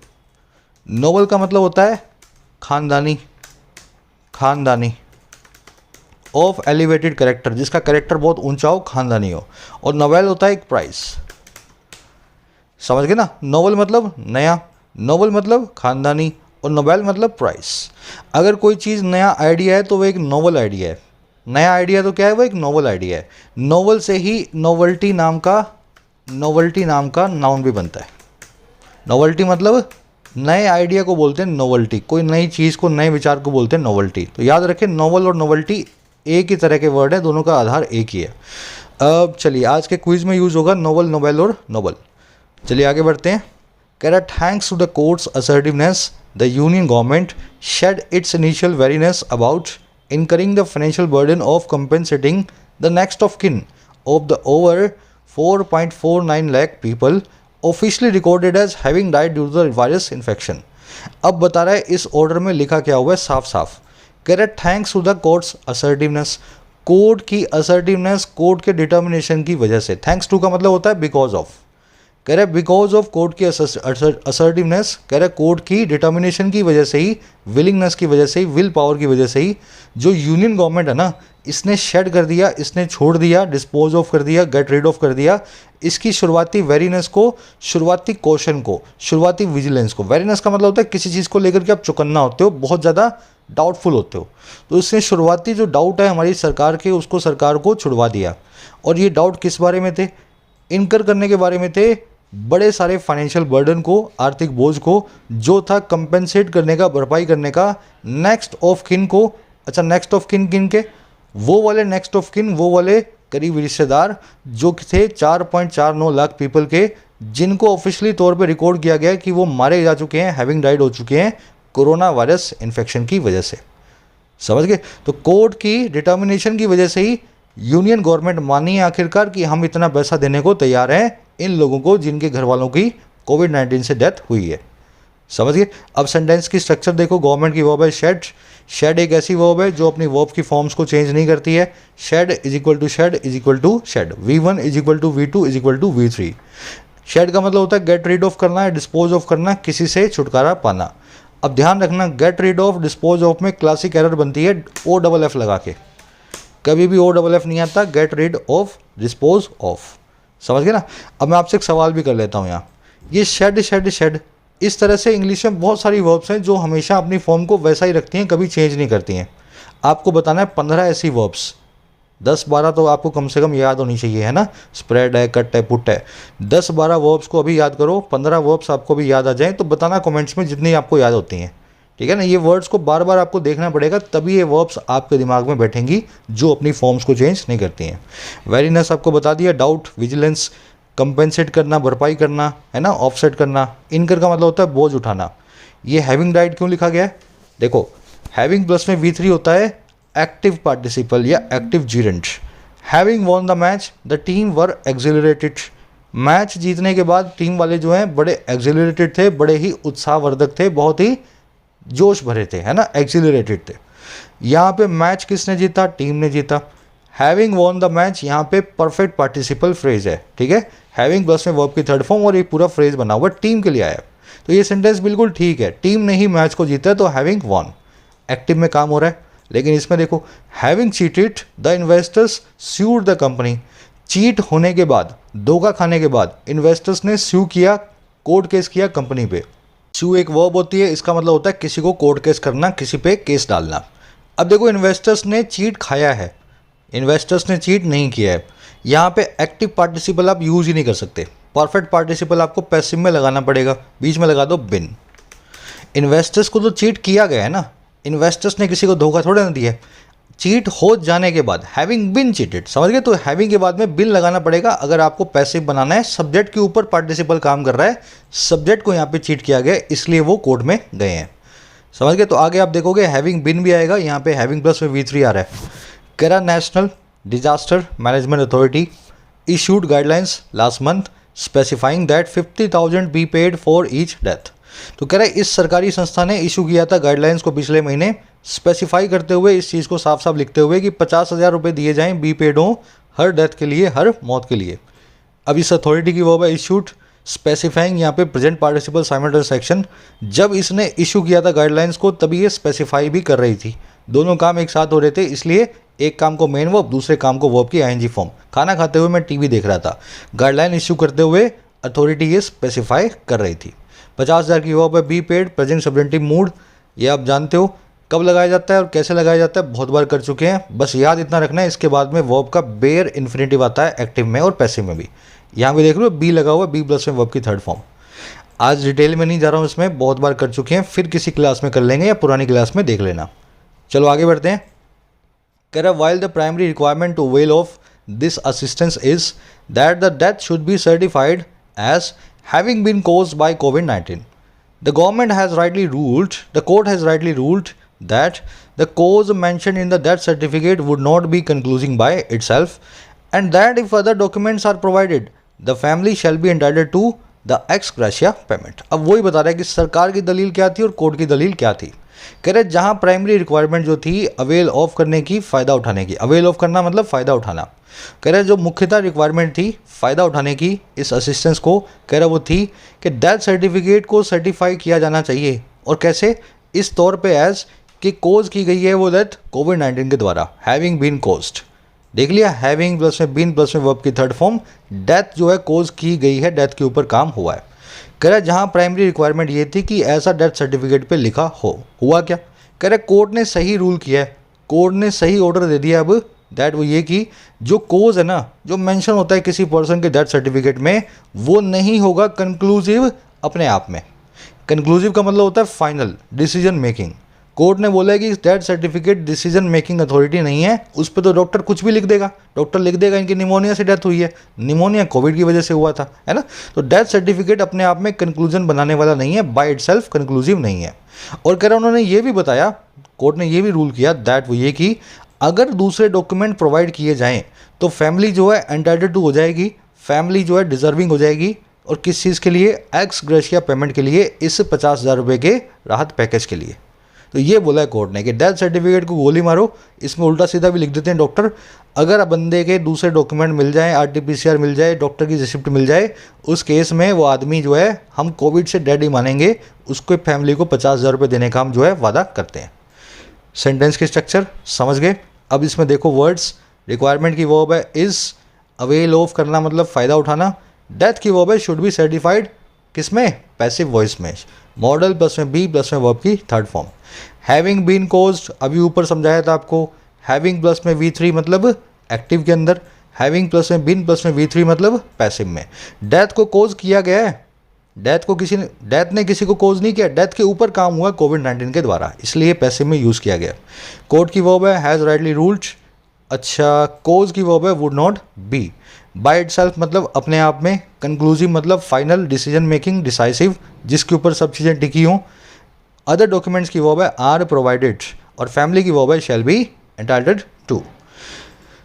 नोवेल का मतलब होता है खानदानी, खानदानी ऑफ एलिवेटेड कैरेक्टर, जिसका कैरेक्टर बहुत ऊंचा हो, खानदानी हो। और नोवेल होता है एक प्राइस, समझ गए ना। नोवेल मतलब नया, नोवेल मतलब खानदानी, और नोबेल मतलब प्राइस। अगर कोई चीज़ नया आइडिया है तो वो एक नोवेल आइडिया है। नया आइडिया तो क्या है, वो एक नोवेल आइडिया है। नोवेल से ही नोवेल्टी नाम का नाउन भी बनता है। नोवेल्टी मतलब नए आइडिया को बोलते हैं नोवेल्टी, कोई नई चीज़ को, नए विचार को बोलते हैं नोवेल्टी। तो याद रखें, नोवेल और नोवेल्टी एक ही तरह के वर्ड है, दोनों का आधार एक ही है। अब चलिए, आज के क्विज में यूज़ होगा नोवेल, नोबेल और नोबल। चलिए आगे बढ़ते हैं। कह रहा, thanks to the court's assertiveness the union government shed its initial wariness about incurring the financial burden of compensating the next of kin of the over 4.49 lakh people officially recorded as having died due to the virus infection। अब बता रहा है इस ऑर्डर में लिखा क्या हुआ है साफ साफ। कह रहा है thanks to the court's assertiveness, court की असर्टिवनेस, कोर्ट के डिटर्मिनेशन की वजह से। थैंक्स टू का मतलब होता है बिकॉज ऑफ। कह रहा है बिकॉज ऑफ कोर्ट की असर्टिवनेस, कह रहा है कोर्ट की डिटर्मिनेशन की वजह से ही, विलिंगनेस की वजह से ही, विल पावर की वजह से ही जो यूनियन गवर्नमेंट है ना, इसने शेड कर दिया, इसने छोड़ दिया, डिस्पोज ऑफ कर दिया, गेट रिड ऑफ कर दिया इसकी शुरुआती वेरीनेस को, शुरुआती कॉशन को, शुरुआती विजिलेंस को। वेरीनेस का मतलब होता है किसी चीज़ को लेकर के आप चौकन्ना होते हो, बहुत ज़्यादा डाउटफुल होते हो। तो इसने शुरुआती जो डाउट है हमारी सरकार के, उसको सरकार को छुड़वा दिया। और ये डाउट किस बारे में थे? इनकर करने के बारे में थे, बड़े सारे फाइनेंशियल बर्डन को, आर्थिक बोझ को जो था कंपेंसेट करने का, भरपाई करने का नेक्स्ट ऑफ किन को। अच्छा, नेक्स्ट ऑफ किन किन के? वो वाले नेक्स्ट ऑफ किन, वो वाले करीबी रिश्तेदार जो कि थे 4.49 लाख पीपल के, जिनको ऑफिशियली तौर पे रिकॉर्ड किया गया कि वो मारे जा चुके हैं, हैविंग डाइड हो चुके हैं कोरोना वायरस इन्फेक्शन की वजह से। समझ गए? तो कोर्ट की डिटर्मिनेशन की वजह से ही यूनियन गवर्नमेंट मानी है आखिरकार कि हम इतना पैसा देने को तैयार हैं इन लोगों को जिनके घर वालों की कोविड-19 से डेथ हुई है। समझ गए? अब सेंटेंस की स्ट्रक्चर देखो, गवर्नमेंट की वर्ब है शेड। शेड एक ऐसी वर्ब है जो अपनी वर्ब की फॉर्म्स को चेंज नहीं करती है। Shed is equal to shed is equal to shed, V1 is equal to V2 is equal to V3। Shed का मतलब होता है गेट रीड ऑफ करना है, डिस्पोज ऑफ करना, किसी से छुटकारा पाना। अब ध्यान रखना, gate rid of, dispose of में क्लासिक एरर बनती है OFF लगा के, कभी भी OFF नहीं आता, gate rid of, dispose of. समझ गए ना? अब मैं आपसे एक सवाल भी कर लेता हूँ यहाँ, ये शेड शेड शेड, इस तरह से इंग्लिश में बहुत सारी वर्ब्स हैं जो हमेशा अपनी फॉर्म को वैसा ही रखती हैं, कभी चेंज नहीं करती हैं। आपको बताना है 15 ऐसी वर्ब्स, 10-12 तो आपको कम से कम याद होनी चाहिए, है ना? स्प्रेड है, कट है, पुट है, 10-12 वर्ब्स को अभी याद करो, 15 वर्ब्स आपको भी याद आ जाएं तो बताना कमेंट्स में जितनी आपको याद होती हैं। ठीक है ना? ये वर्ड्स को बार बार आपको देखना पड़ेगा, तभी ये वर्ब्स आपके दिमाग में बैठेंगी जो अपनी फॉर्म्स को चेंज नहीं करती हैं। वेरीनेस आपको बता दिया, डाउट, विजिलेंस, कंपेंसेट करना, भरपाई करना, है ना, ऑफसेट करना। इनकर का मतलब होता है बोझ उठाना। ये हैविंग डाइड क्यों लिखा गया है? देखो, हैविंग प्लस में V3 होता है एक्टिव पार्टिसिपल या active gerund. Having won the match, the team were accelerated. Match जीतने के बाद टीम वाले जो हैं बड़े एक्सिलरेटेड थे, बड़े ही उत्साहवर्धक थे, बहुत ही जोश भरे थे, है ना, एक्सिलरेटेड थे। यहाँ पे मैच किसने जीता? टीम ने जीता। हैविंग वॉन द मैच यहाँ पे परफेक्ट पार्टिसिपल फ्रेज है, ठीक है? हैविंग प्लस में वर्ब की थर्ड फॉर्म और ये पूरा फ्रेज बना हुआ टीम के लिए आया। तो ये सेंटेंस बिल्कुल ठीक है, टीम ने ही मैच को जीता है तो हैविंग वॉन, एक्टिव में काम हो रहा है। लेकिन इसमें देखो, having cheated the investors sued the company. Cheat होने के बाद, धोखा खाने के बाद इन्वेस्टर्स ने स्यू किया, कोर्ट केस किया कंपनी पे। स्यू एक वर्ब होती है, इसका मतलब होता है किसी को कोर्ट केस करना, किसी पे केस डालना। अब देखो, इन्वेस्टर्स ने चीट खाया है, इन्वेस्टर्स ने चीट नहीं किया है। यहाँ पे एक्टिव पार्टिसिपल आप यूज ही नहीं कर सकते, परफेक्ट पार्टिसिपल आपको पैसिव में लगाना पड़ेगा, बीच में लगा दो बिन। इन्वेस्टर्स को तो चीट किया गया है ना, इन्वेस्टर्स ने किसी को धोखा थोड़ा ना दिया। चीट हो जाने के बाद हैविंग बिन चीटेड, समझ गए? तो हैविंग के बाद में बिन लगाना पड़ेगा अगर आपको पैसिव बनाना है। सब्जेक्ट के ऊपर पार्टिसिपल काम कर रहा है, सब्जेक्ट को यहाँ पे चीट किया गया, इसलिए वो कोर्ट में गए हैं। समझ गए? तो आगे आप देखोगे हैविंग बिन भी आएगा, यहाँ पे हैविंग प्लस में V3 आ रहा है। केरा national disaster management authority issued guidelines last month specifying that 50,000 be paid for each death। तो कह रहा है इस सरकारी संस्था ने इशू किया था गाइडलाइंस को पिछले महीने, स्पेसिफाई करते हुए, इस चीज़ को साफ साफ लिखते हुए कि 50,000 रुपये दिए जाएं, बी पेड हों, हर डेथ के लिए, हर मौत के लिए। अब इस अथॉरिटी की वर्ब है इशूड, स्पेसिफाइंग यहाँ पे प्रेजेंट पार्टिसिपल साइमल्टेनियस एक्शन। जब इसने इशू किया था गाइडलाइंस को तभी ये स्पेसिफाई भी कर रही थी, दोनों काम एक साथ हो रहे थे, इसलिए एक काम को मेन वर्ब, दूसरे काम को वर्ब की ING फॉर्म। खाना खाते हुए मैं टीवी देख रहा था, गाइडलाइन इशू करते हुए अथॉरिटी ये स्पेसिफाई कर रही थी। 50,000 की वर्ब है be paid, present subjunctive mood. ये आप जानते हो कब लगाया जाता है और कैसे लगाया जाता है, बहुत बार कर चुके हैं, बस याद इतना रखना है। इसके बाद में वर्ब का बेयर इन्फिनेटिव आता है, एक्टिव में और पैसिव में भी। यहाँ पे देख लो बी लगा हुआ है, बी प्लस में वर्ब की थर्ड फॉर्म। आज डिटेल में नहीं जा रहा हूँ इसमें, बहुत बार कर चुके हैं, फिर किसी क्लास में कर लेंगे या पुरानी क्लास में देख लेना। चलो आगे बढ़ते हैं। कह रहा while the primary requirement to avail of this assistance is that the death should be certified as having been caused by COVID-19, the government has rightly ruled, the court has rightly ruled that the cause mentioned in the death certificate would not be conclusive by itself, and that if other documents are provided, the family shall be entitled to the ex gratia payment। अब वही बता रहा है कि सरकार की दलील क्या थी और कोर्ट की दलील क्या थी। कह रहे जहाँ प्राइमरी रिक्वायरमेंट जो थी अवेल ऑफ करने की, फ़ायदा उठाने की, अवेल ऑफ करना मतलब फ़ायदा उठाना। कह रहे जो मुख्यतः रिक्वायरमेंट थी फ़ायदा उठाने की इस असिस्टेंस को, कह रहा वो थी कि डेथ सर्टिफिकेट को सर्टिफाई किया जाना चाहिए। और कैसे? इस तौर पे एज कि कोज की गई है वो डेथ कोविड-19 के द्वारा, हैविंग बीन कोज्ड। देख लिया, हैविंग प्लस में बीन प्लस में वर्ब की थर्ड फॉर्म, डेथ जो है कोज की गई है, डेथ के ऊपर काम हुआ है। कह रहा जहाँ प्राइमरी रिक्वायरमेंट ये थी कि ऐसा डेथ सर्टिफिकेट पे लिखा हो। हुआ क्या? कह रहे कोर्ट ने सही रूल किया है, कोर्ट ने सही ऑर्डर दे दिया अब दैट वो ये कि जो कोज है ना, जो मेंशन होता है किसी पर्सन के डेथ सर्टिफिकेट में, वो नहीं होगा कंक्लूसिव अपने आप में। कंक्लूसिव का मतलब होता है फाइनल डिसीजन मेकिंग। कोर्ट ने बोला है कि death certificate decision making authority नहीं है, उस पर तो डॉक्टर कुछ भी लिख देगा। डॉक्टर लिख देगा इनकी निमोनिया से डेथ हुई है, निमोनिया कोविड की वजह से हुआ था, है ना। तो डेथ सर्टिफिकेट अपने आप में कंक्लूजन बनाने वाला नहीं है, बाय इटसेल्फ कंक्लूसिव नहीं है। और कह रहा उन्होंने ये भी बताया, कोर्ट ने ये भी रूल किया दैट वो ये कि अगर दूसरे डॉक्यूमेंट प्रोवाइड किए जाएँ तो फैमिली जो है एंटाइटल्ड टू हो जाएगी, फैमिली जो है डिजर्विंग हो जाएगी। और किस चीज़ के लिए? एक्स ग्रेशिया पेमेंट के लिए, इस 50,000 रुपये के राहत पैकेज के लिए। तो ये बोला है कोर्ट ने कि डेथ सर्टिफिकेट को गोली मारो, इसमें उल्टा सीधा भी लिख देते हैं डॉक्टर। अगर बंदे के दूसरे डॉक्यूमेंट मिल जाएं, आरटीपीसीआर मिल जाए, डॉक्टर की रिसिप्ट मिल जाए, उस केस में वो आदमी जो है हम कोविड से डेड ही मानेंगे, उसको फैमिली को 50,000 रुपये देने का हम जो है वादा करते हैं। सेंटेंस के स्ट्रक्चर समझ गए। अब इसमें देखो वर्ड्स, रिक्वायरमेंट की वर्ब है इज़, अवेल ऑफ करना मतलब फ़ायदा उठाना, डेथ की वर्ब है शुड बी सर्टिफाइड, किसमें? पैसिव वॉइस में, मॉडल प्लस में बी प्लस में वर्ब की third form. Having been caused, अभी ऊपर समझाया था आपको, हैविंग प्लस में V3 मतलब एक्टिव के अंदर, हैविंग प्लस में बीन प्लस में V3 मतलब पैसिव में। डेथ को कोज किया गया है, डेथ ने किसी को कोज नहीं किया, डेथ के ऊपर काम हुआ कोविड-19 के द्वारा, इसलिए पैसिव में यूज़ किया गया। कोर्ट की वर्ब है हैज़ राइटली रूल्ड, अच्छा कोज की वर्ब है would not be. By itself मतलब अपने आप में, कंक्लूसिव मतलब फाइनल डिसीजन मेकिंग, डिसाइसिव जिसके ऊपर सब चीज़ें टिकी हों। अदर डॉक्यूमेंट्स की वर्ब है आर प्रोवाइडेड, और फैमिली की वर्ब है शैल बी एंटाइटल्ड टू।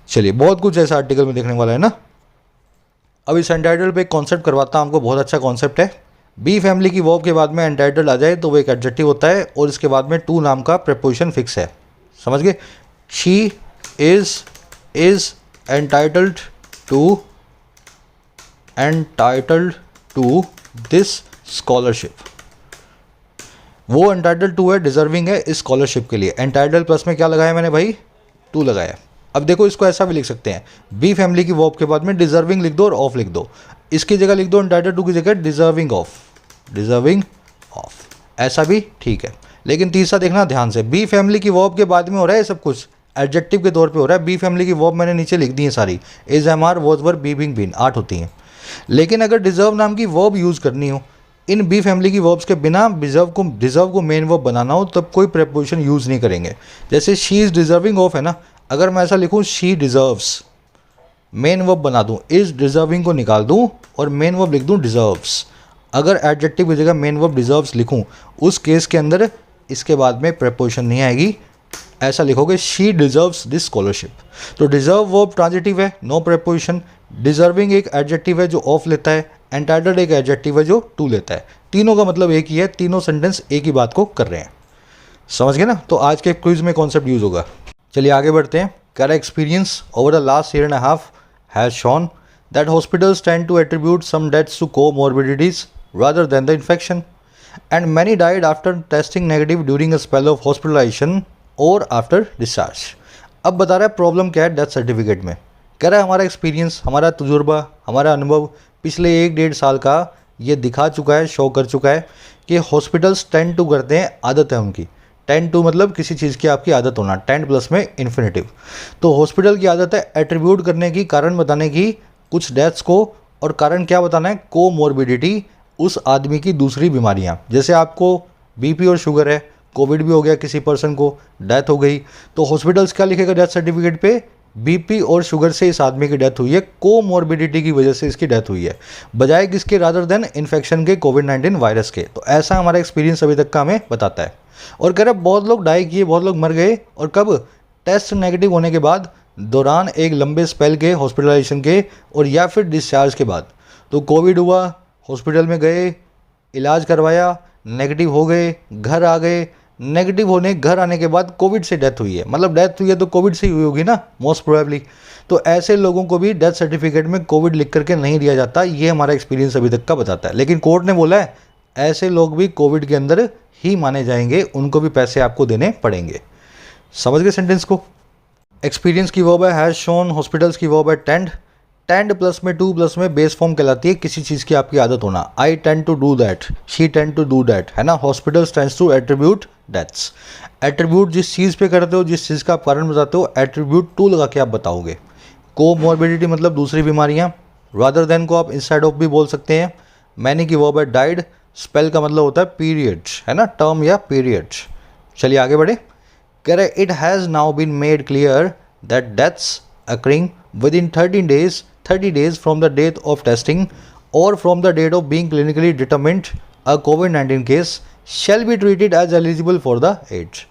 चलिए बहुत कुछ ऐसा आर्टिकल में देखने वाला है ना। अब इस एंटाइटल्ड पे एक कॉन्सेप्ट करवाता हूँ आपको, बहुत अच्छा कॉन्सेप्ट है। बी फैमिली की वर्ब के बाद में एंटाइटल्ड आ जाए तो वो एक एडजेक्टिव होता है, और इसके बाद में टू नाम का प्रीपोजिशन फिक्स है, समझ गए। She is entitled to this scholarship, वो एंटाइटल्ड टू है, डिजर्विंग है इस स्कॉलरशिप के लिए। एंटाइटल्ड प्लस में क्या लगाया मैंने भाई? टू लगाया। अब देखो इसको ऐसा भी लिख सकते हैं, बी फैमिली की वर्ब के बाद में डिजर्विंग लिख दो और ऑफ लिख दो, इसकी जगह लिख दो एंटाइटल्ड टू की जगह डिजर्विंग ऑफ, ऐसा भी ठीक है। लेकिन तीसरा देखना ध्यान से, बी फैमिली की वर्ब के बाद में हो रहा है सब कुछ, एडजेक्टिव के तौर पे हो रहा है। बी फैमिली की वर्ब मैंने नीचे लिख दी है सारी, is, am, are, was, were, be, being, been, 8 होती हैं। लेकिन अगर डिजर्व नाम की वर्ब यूज़ करनी हो, इन बी फैमिली की वर्ब्स के बिना डिजर्व को मेन वर्ब बनाना हो, तब कोई प्रीपोजिशन यूज़ नहीं करेंगे। जैसे शी इज़ डिजर्विंग ऑफ है ना, अगर मैं ऐसा लिखूँ शी डिजर्व्स, मेन वर्ब बना दूँ, इज़ डिजर्विंग को निकाल दूँ और मेन वर्ब लिख दूँ डिजर्व्स। अगर एडजेक्टिव की जगह मेन वर्ब डिजर्व्स लिखूँ, उस केस के अंदर इसके बाद में प्रीपोजिशन नहीं आएगी, ऐसा लिखोगे शी डिजर्व्स दिस स्कॉलरशिप। तो डिजर्व वर्ब ट्रांजिटिव है, नो प्रीपोजिशन। डिजर्विंग एक एडजेक्टिव है जो ऑफ लेता है, एंटाइटल्ड एक एडजेक्टिव है जो टू लेता है। तीनों का मतलब एक ही है, तीनों सेंटेंस एक ही बात को कर रहे हैं, समझ गए ना। तो आज के क्विज में कॉन्सेप्ट यूज होगा। चलिए आगे बढ़ते हैं। Correct experience over the last year and half has shown that hospitals tend to attribute some deaths to comorbidities rather than the infection, and many died after testing negative during a spell of hospitalization or after discharge। अब बता रहा है प्रॉब्लम क्या है डेथ सर्टिफिकेट में। कह रहा है हमारा एक्सपीरियंस, हमारा तजुर्बा, हमारा अनुभव पिछले 1-1.5 साल का ये दिखा चुका है, शो कर चुका है कि हॉस्पिटल्स टेंड टू करते हैं, आदत है उनकी। टेंड टू मतलब किसी चीज़ की आपकी आदत होना, टेंड प्लस में इन्फिनेटिव। तो हॉस्पिटल की आदत है एट्रीब्यूट करने की, कारण बताने की कुछ डेथ्स को, और कारण क्या बताना है? कोमॉर्बिडिटी, उस आदमी की दूसरी बीमारियां। जैसे आपको बीपी और शुगर है, कोविड भी हो गया, किसी पर्सन को डेथ हो गई, तो हॉस्पिटल्स क्या लिखेगा डेथ सर्टिफिकेट पे? बीपी और शुगर से इस आदमी की डेथ हुई है, कोमॉर्बिडिटी की वजह से इसकी डेथ हुई है, बजाय किसके? रादर देन इन्फेक्शन के, कोविड-19 वायरस के। तो ऐसा हमारा एक्सपीरियंस अभी तक का हमें बताता है। और कह रहे बहुत लोग डाई किए, बहुत लोग मर गए, और कब? टेस्ट नेगेटिव होने के बाद, दौरान एक लंबे स्पेल के हॉस्पिटलाइजेशन के, और या फिर डिस्चार्ज के बाद। तो कोविड हुआ, हॉस्पिटल में गए, इलाज करवाया, नेगेटिव हो गए, घर आ गए, नेगेटिव होने घर आने के बाद कोविड से डेथ हुई है, मतलब डेथ हुई है तो कोविड से ही हुई होगी ना मोस्ट प्रोबेबली। तो ऐसे लोगों को भी डेथ सर्टिफिकेट में कोविड लिख करके नहीं दिया जाता, ये हमारा एक्सपीरियंस अभी तक का बताता है। लेकिन कोर्ट ने बोला है ऐसे लोग भी कोविड के अंदर ही माने जाएंगे, उनको भी पैसे आपको देने पड़ेंगे। समझ गए सेंटेंस को। एक्सपीरियंस की वर्ब है हैज शोन, हॉस्पिटल्स की वर्ब है टेंड, टेंड प्लस में टू प्लस में बेस फॉर्म कहलाती है किसी चीज़ की आपकी आदत होना। I tend to do that, she tend to do that, है ना। Hospitals tends to attribute deaths. Attribute जिस चीज़ पे करते हो, जिस चीज़ का आप कारण बताते हो, एट्रीब्यूट टू लगा के आप बताओगे। कोमॉर्बिडिटी मतलब दूसरी बीमारियां। रादर देन को आप इंस्टेड ऑफ भी बोल सकते हैं। मैनी की वर्ब है डाइड। स्पेल का मतलब होता है पीरियड्स, है ना, टर्म या पीरियड्स। चलिए आगे बढ़े। कह रहे it has now been made clear that deaths occurring within 30 days from the date of testing और from the date of being clinically determined a COVID-19 case shall be treated as eligible for the aids,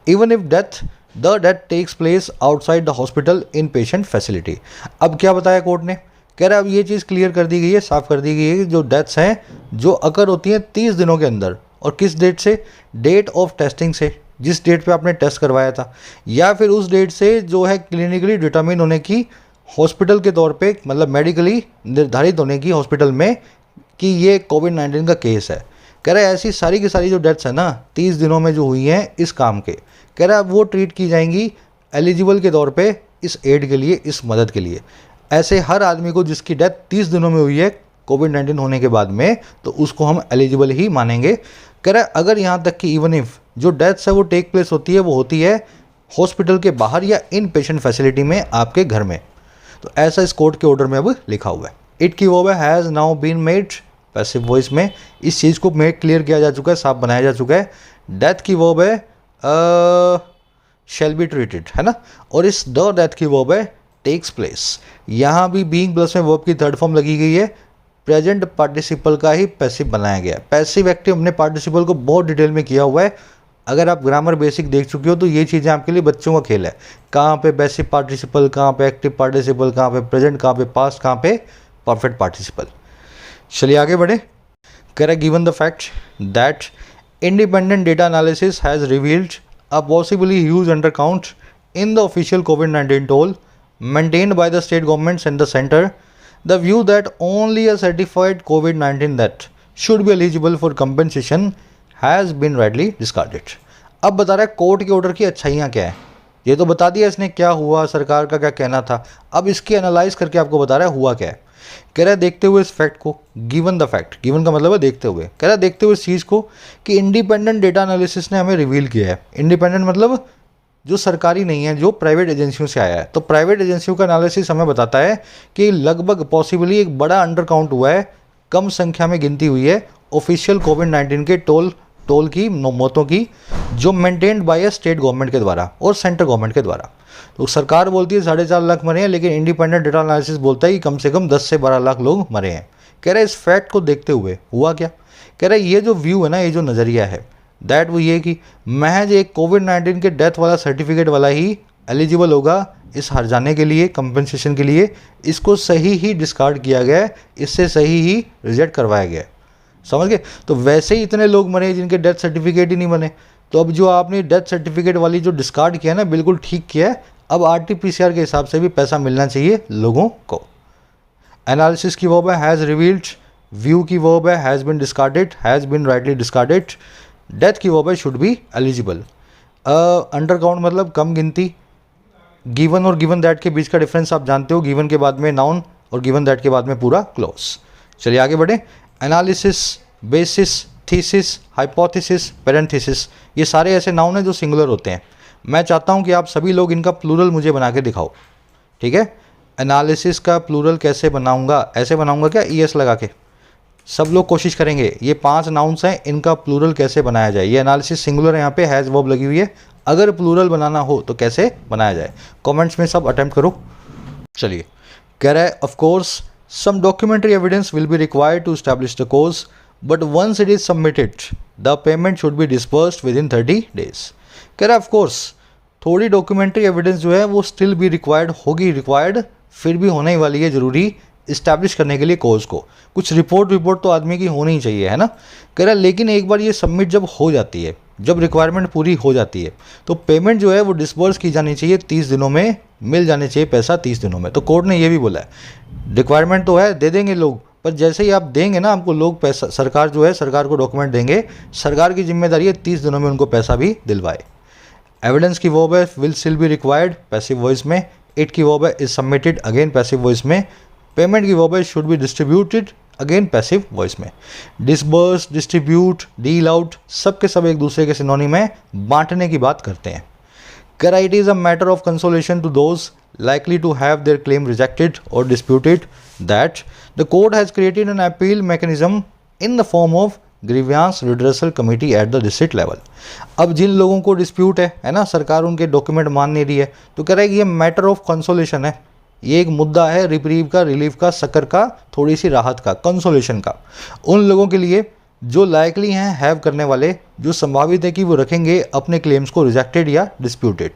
even if the death takes place outside the hospital in patient facility। अब क्या बताया कोर्ट ने? कह रहा है अब ये चीज़ क्लियर कर दी गई है, साफ कर दी गई है कि जो डेथ्स हैं जो अकर होती हैं 30 दिनों के अंदर, और किस डेट से? डेट ऑफ टेस्टिंग से, जिस डेट पे आपने टेस्ट करवाया था, या फिर उस डेट से जो है क्लिनिकली डिटरमिन होने की, हॉस्पिटल के तौर पे मतलब मेडिकली निर्धारित होने की हॉस्पिटल में कि ये COVID-19 का केस है। कह रहा है ऐसी सारी की सारी जो डेथ्स है ना 30 दिनों में जो हुई हैं इस काम के, कह रहा है वो ट्रीट की जाएंगी एलिजिबल के तौर पे इस एड के लिए, इस मदद के लिए। ऐसे हर आदमी को जिसकी डेथ 30 दिनों में हुई है COVID-19 होने के बाद में, तो उसको हम एलिजिबल ही मानेंगे। कह रहा है अगर यहाँ तक कि इवन इफ जो डेथ्स है वो टेक प्लेस होती है, वो होती है हॉस्पिटल के बाहर या इन पेशेंट फैसिलिटी में, आपके घर में। तो ऐसा इस कोर्ट के ऑर्डर में अब लिखा हुआ है। इट की वर्ब है has now been made, passive voice में इस चीज़ को मेक क्लियर किया जा चुका है, साफ बनाया जा चुका है। डेथ की वर्ब है शैल बी ट्रीटेड, है ना, और इस द डेथ की वर्ब है टेक्स प्लेस। यहाँ भी बीइंग प्लस में वर्ब की थर्ड फॉर्म लगी गई है, प्रेजेंट पार्टिसिपल का ही पैसिव बनाया गया है। पैसिव एक्टिव हमने पार्टिसिपल को बहुत डिटेल में किया हुआ है। अगर आप ग्रामर बेसिक देख चुके हो तो ये चीज़ें आपके लिए बच्चों का खेल है। कहाँ पे पैसिव पार्टिसिपल, कहाँ पे एक्टिव पार्टिसिपल, कहाँ पे प्रेजेंट, कहाँ पे पास्ट, कहाँ पे परफेक्ट पार्टिसिपल। चलिए आगे बढ़े। Correct given the fact that independent data analysis has revealed a possibly huge under count in the official COVID-19 toll maintained by the state governments and the center, the view that only a certified COVID-19 death should be eligible for compensation has been widely discarded। अब बता रहा है कोर्ट के ऑर्डर की अच्छाइयाँ क्या है। ये तो बता दिया इसने क्या हुआ, सरकार का क्या कहना था, अब इसकी एनालाइज करके आपको बता रहा है हुआ क्या है। कह रहा है देखते हुए इस फैक्ट को, गिवन द फैक्ट, गिवन का मतलब है देखते हुए, कह रहा है देखते हुए इस चीज़ को कि इंडिपेंडेंट डेटा एनालिसिस ने हमें रिवील किया है। इंडिपेंडेंट मतलब जो सरकारी नहीं है, जो प्राइवेट एजेंसियों से आया है। तो प्राइवेट एजेंसियों का एनालिसिस हमें बताता है कि लगभग पॉसिबली एक बड़ा अंडर काउंट हुआ है, कम संख्या में गिनती हुई है ऑफिशियल COVID-19 के टोल की मौतों की, जो मेंटेन्ड बाय स्टेट गवर्नमेंट के द्वारा और सेंट्रल गवर्नमेंट के द्वारा। तो सरकार बोलती है 4.5 लाख मरे हैं, लेकिन इंडिपेंडेंट डेटा एनालिसिस बोलता है कि कम से कम 10 से 12 लाख लोग मरे हैं। कह रहा है इस फैक्ट को देखते हुए हुआ क्या। कह रहा है ये जो व्यू है ना, ये जो नज़रिया है, दैट वो ये कि महज एक COVID-19 के डेथ वाला सर्टिफिकेट वाला ही एलिजिबल होगा इस हर जाने के लिए, कंपनसेशन के लिए। इसको सही ही डिस्कार्ड किया गया है, इससे सही ही रिजेक्ट करवाया गया है। समझ गए। तो वैसे ही इतने लोग मरे जिनके डेथ सर्टिफिकेट ही नहीं बने। तो अब जो आपने डेथ सर्टिफिकेट वाली जो डिस्कार्ड किया ना, बिल्कुल ठीक किया है। अब RT-PCR के हिसाब से भी पैसा मिलना चाहिए लोगों को। एनालिसिस की वर्ब है हैज़ रिवील्ड, व्यू की वर्ब है has been discarded, has been rightly discarded, death की वर्ब है should be eligible. Under count मतलब कम गिनती। गिवन और गिवन दैट के बीच का डिफरेंस आप जानते हो, गिवन के बाद में नाउन और गिवन दैट के बाद में पूरा क्लॉज। चलिए आगे बढ़े। Analysis, basis, thesis, hypothesis, parenthesis, ये सारे ऐसे नाउन हैं जो सिंगुलर होते हैं। मैं चाहता हूँ कि आप सभी लोग इनका प्लूरल मुझे बना के दिखाओ, ठीक है। एनालिसिस का प्लूरल कैसे बनाऊंगा, ऐसे बनाऊंगा क्या, ES लगा के। सब लोग कोशिश करेंगे। ये 5 नाउन्स हैं, इनका प्लूरल कैसे बनाया जाए। ये एनालिसिस सिंगुलर है, यहाँ पे हैज़ वर्ब लगी हुई है। अगर प्लूरल बनाना हो तो कैसे बनाया जाए, कमेंट्स में सब अटेम्प्ट करो। चलिए, कह रहा है of course some documentary evidence will be required to establish the cause, but once it is submitted, the payment should be disbursed within 30 days। कह रहा है ऑफ कोर्स थोड़ी डॉक्यूमेंट्री एविडेंस जो है वो स्टिल भी रिक्वायर्ड होगी, रिक्वायर्ड फिर भी होने ही वाली है, जरूरी इस्टेब्लिश करने के लिए कोज को। कुछ रिपोर्ट तो आदमी की होनी ही चाहिए, है ना। कह रहा है लेकिन एक बार ये सबमिट जब हो जाती है, जब रिक्वायरमेंट पूरी हो जाती है, तो पेमेंट जो है वो डिस्बर्स की जानी चाहिए 30 दिनों में, मिल जाने चाहिए पैसा 30 दिनों में। तो कोर्ट ने ये भी बोला है रिक्वायरमेंट तो है, दे देंगे लोग, पर जैसे ही आप देंगे ना आपको लोग पैसा, सरकार जो है सरकार को डॉक्यूमेंट देंगे, सरकार की जिम्मेदारी है 30 दिनों में उनको पैसा भी दिलवाए। एविडेंस की वर्ब है will still be required, passive voice में। इट की वर्ब है is submitted, again passive voice में। पेमेंट की वर्ब है should be distributed, again passive voice में। डिसबर्स, डिस्ट्रीब्यूट, डील आउट, सब के सब एक दूसरे के सिनोनिम में बांटने की बात करते हैं। कह रहा it is a matter of consolation to those likely to have their claim rejected or disputed that the court has created an appeal mechanism in the form of grievance redressal committee at the district level। अब जिन लोगों को डिस्प्यूट है ना, सरकार उनके डॉक्यूमेंट मान नहीं रही है, तो कह रहा है कि ये मैटर ऑफ कंसोलेशन है, ये एक मुद्दा है रिप्रीव का, रिलीफ का, सकर का, थोड़ी सी राहत का, कंसोलेशन का, उन लोगों के लिए जो लाइकली हैं हैव करने वाले, जो संभावित है कि वो रखेंगे अपने क्लेम्स को रिजेक्टेड या डिस्प्यूटेड,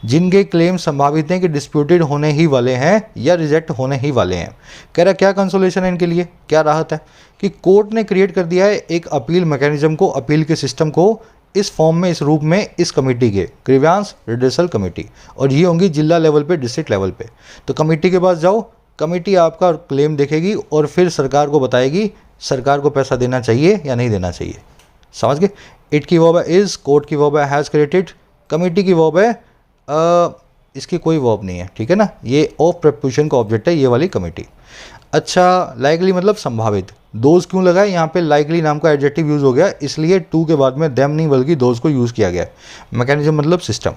जिनके क्लेम संभावित हैं कि डिस्प्यूटेड होने ही वाले हैं या रिजेक्ट होने ही वाले हैं। कह रहा क्या कंसोलेशन है इनके लिए, क्या राहत है कि कोर्ट ने क्रिएट कर दिया है एक अपील मैकेनिज्म को, अपील के सिस्टम को इस फॉर्म में, इस रूप में, इस कमेटी के, ग्रीवेंस रिड्रेसल कमेटी, और ये होंगी जिला लेवल पे, डिस्ट्रिक्ट लेवल पे। तो कमेटी के पास जाओ, कमेटी आपका क्लेम देखेगी और फिर सरकार को बताएगी सरकार को पैसा देना चाहिए या नहीं देना चाहिए। समझ गए? इट की वर्ब है इज़, कोर्ट की वर्ब है हैज़ क्रिएटेड, कमेटी की वर्ब है इसकी कोई वर्ब नहीं है, ठीक है ना, ये ऑफ प्रेपोजिशन का ऑब्जेक्ट है ये वाली कमेटी। अच्छा, लाइकली मतलब संभावित, दोज क्यों लगा है यहाँ पे, लाइकली नाम का एडजेक्टिव यूज़ हो गया इसलिए टू के बाद में देम नहीं बल्कि दोज को यूज़ किया गया। मैकेनिज्म मतलब सिस्टम।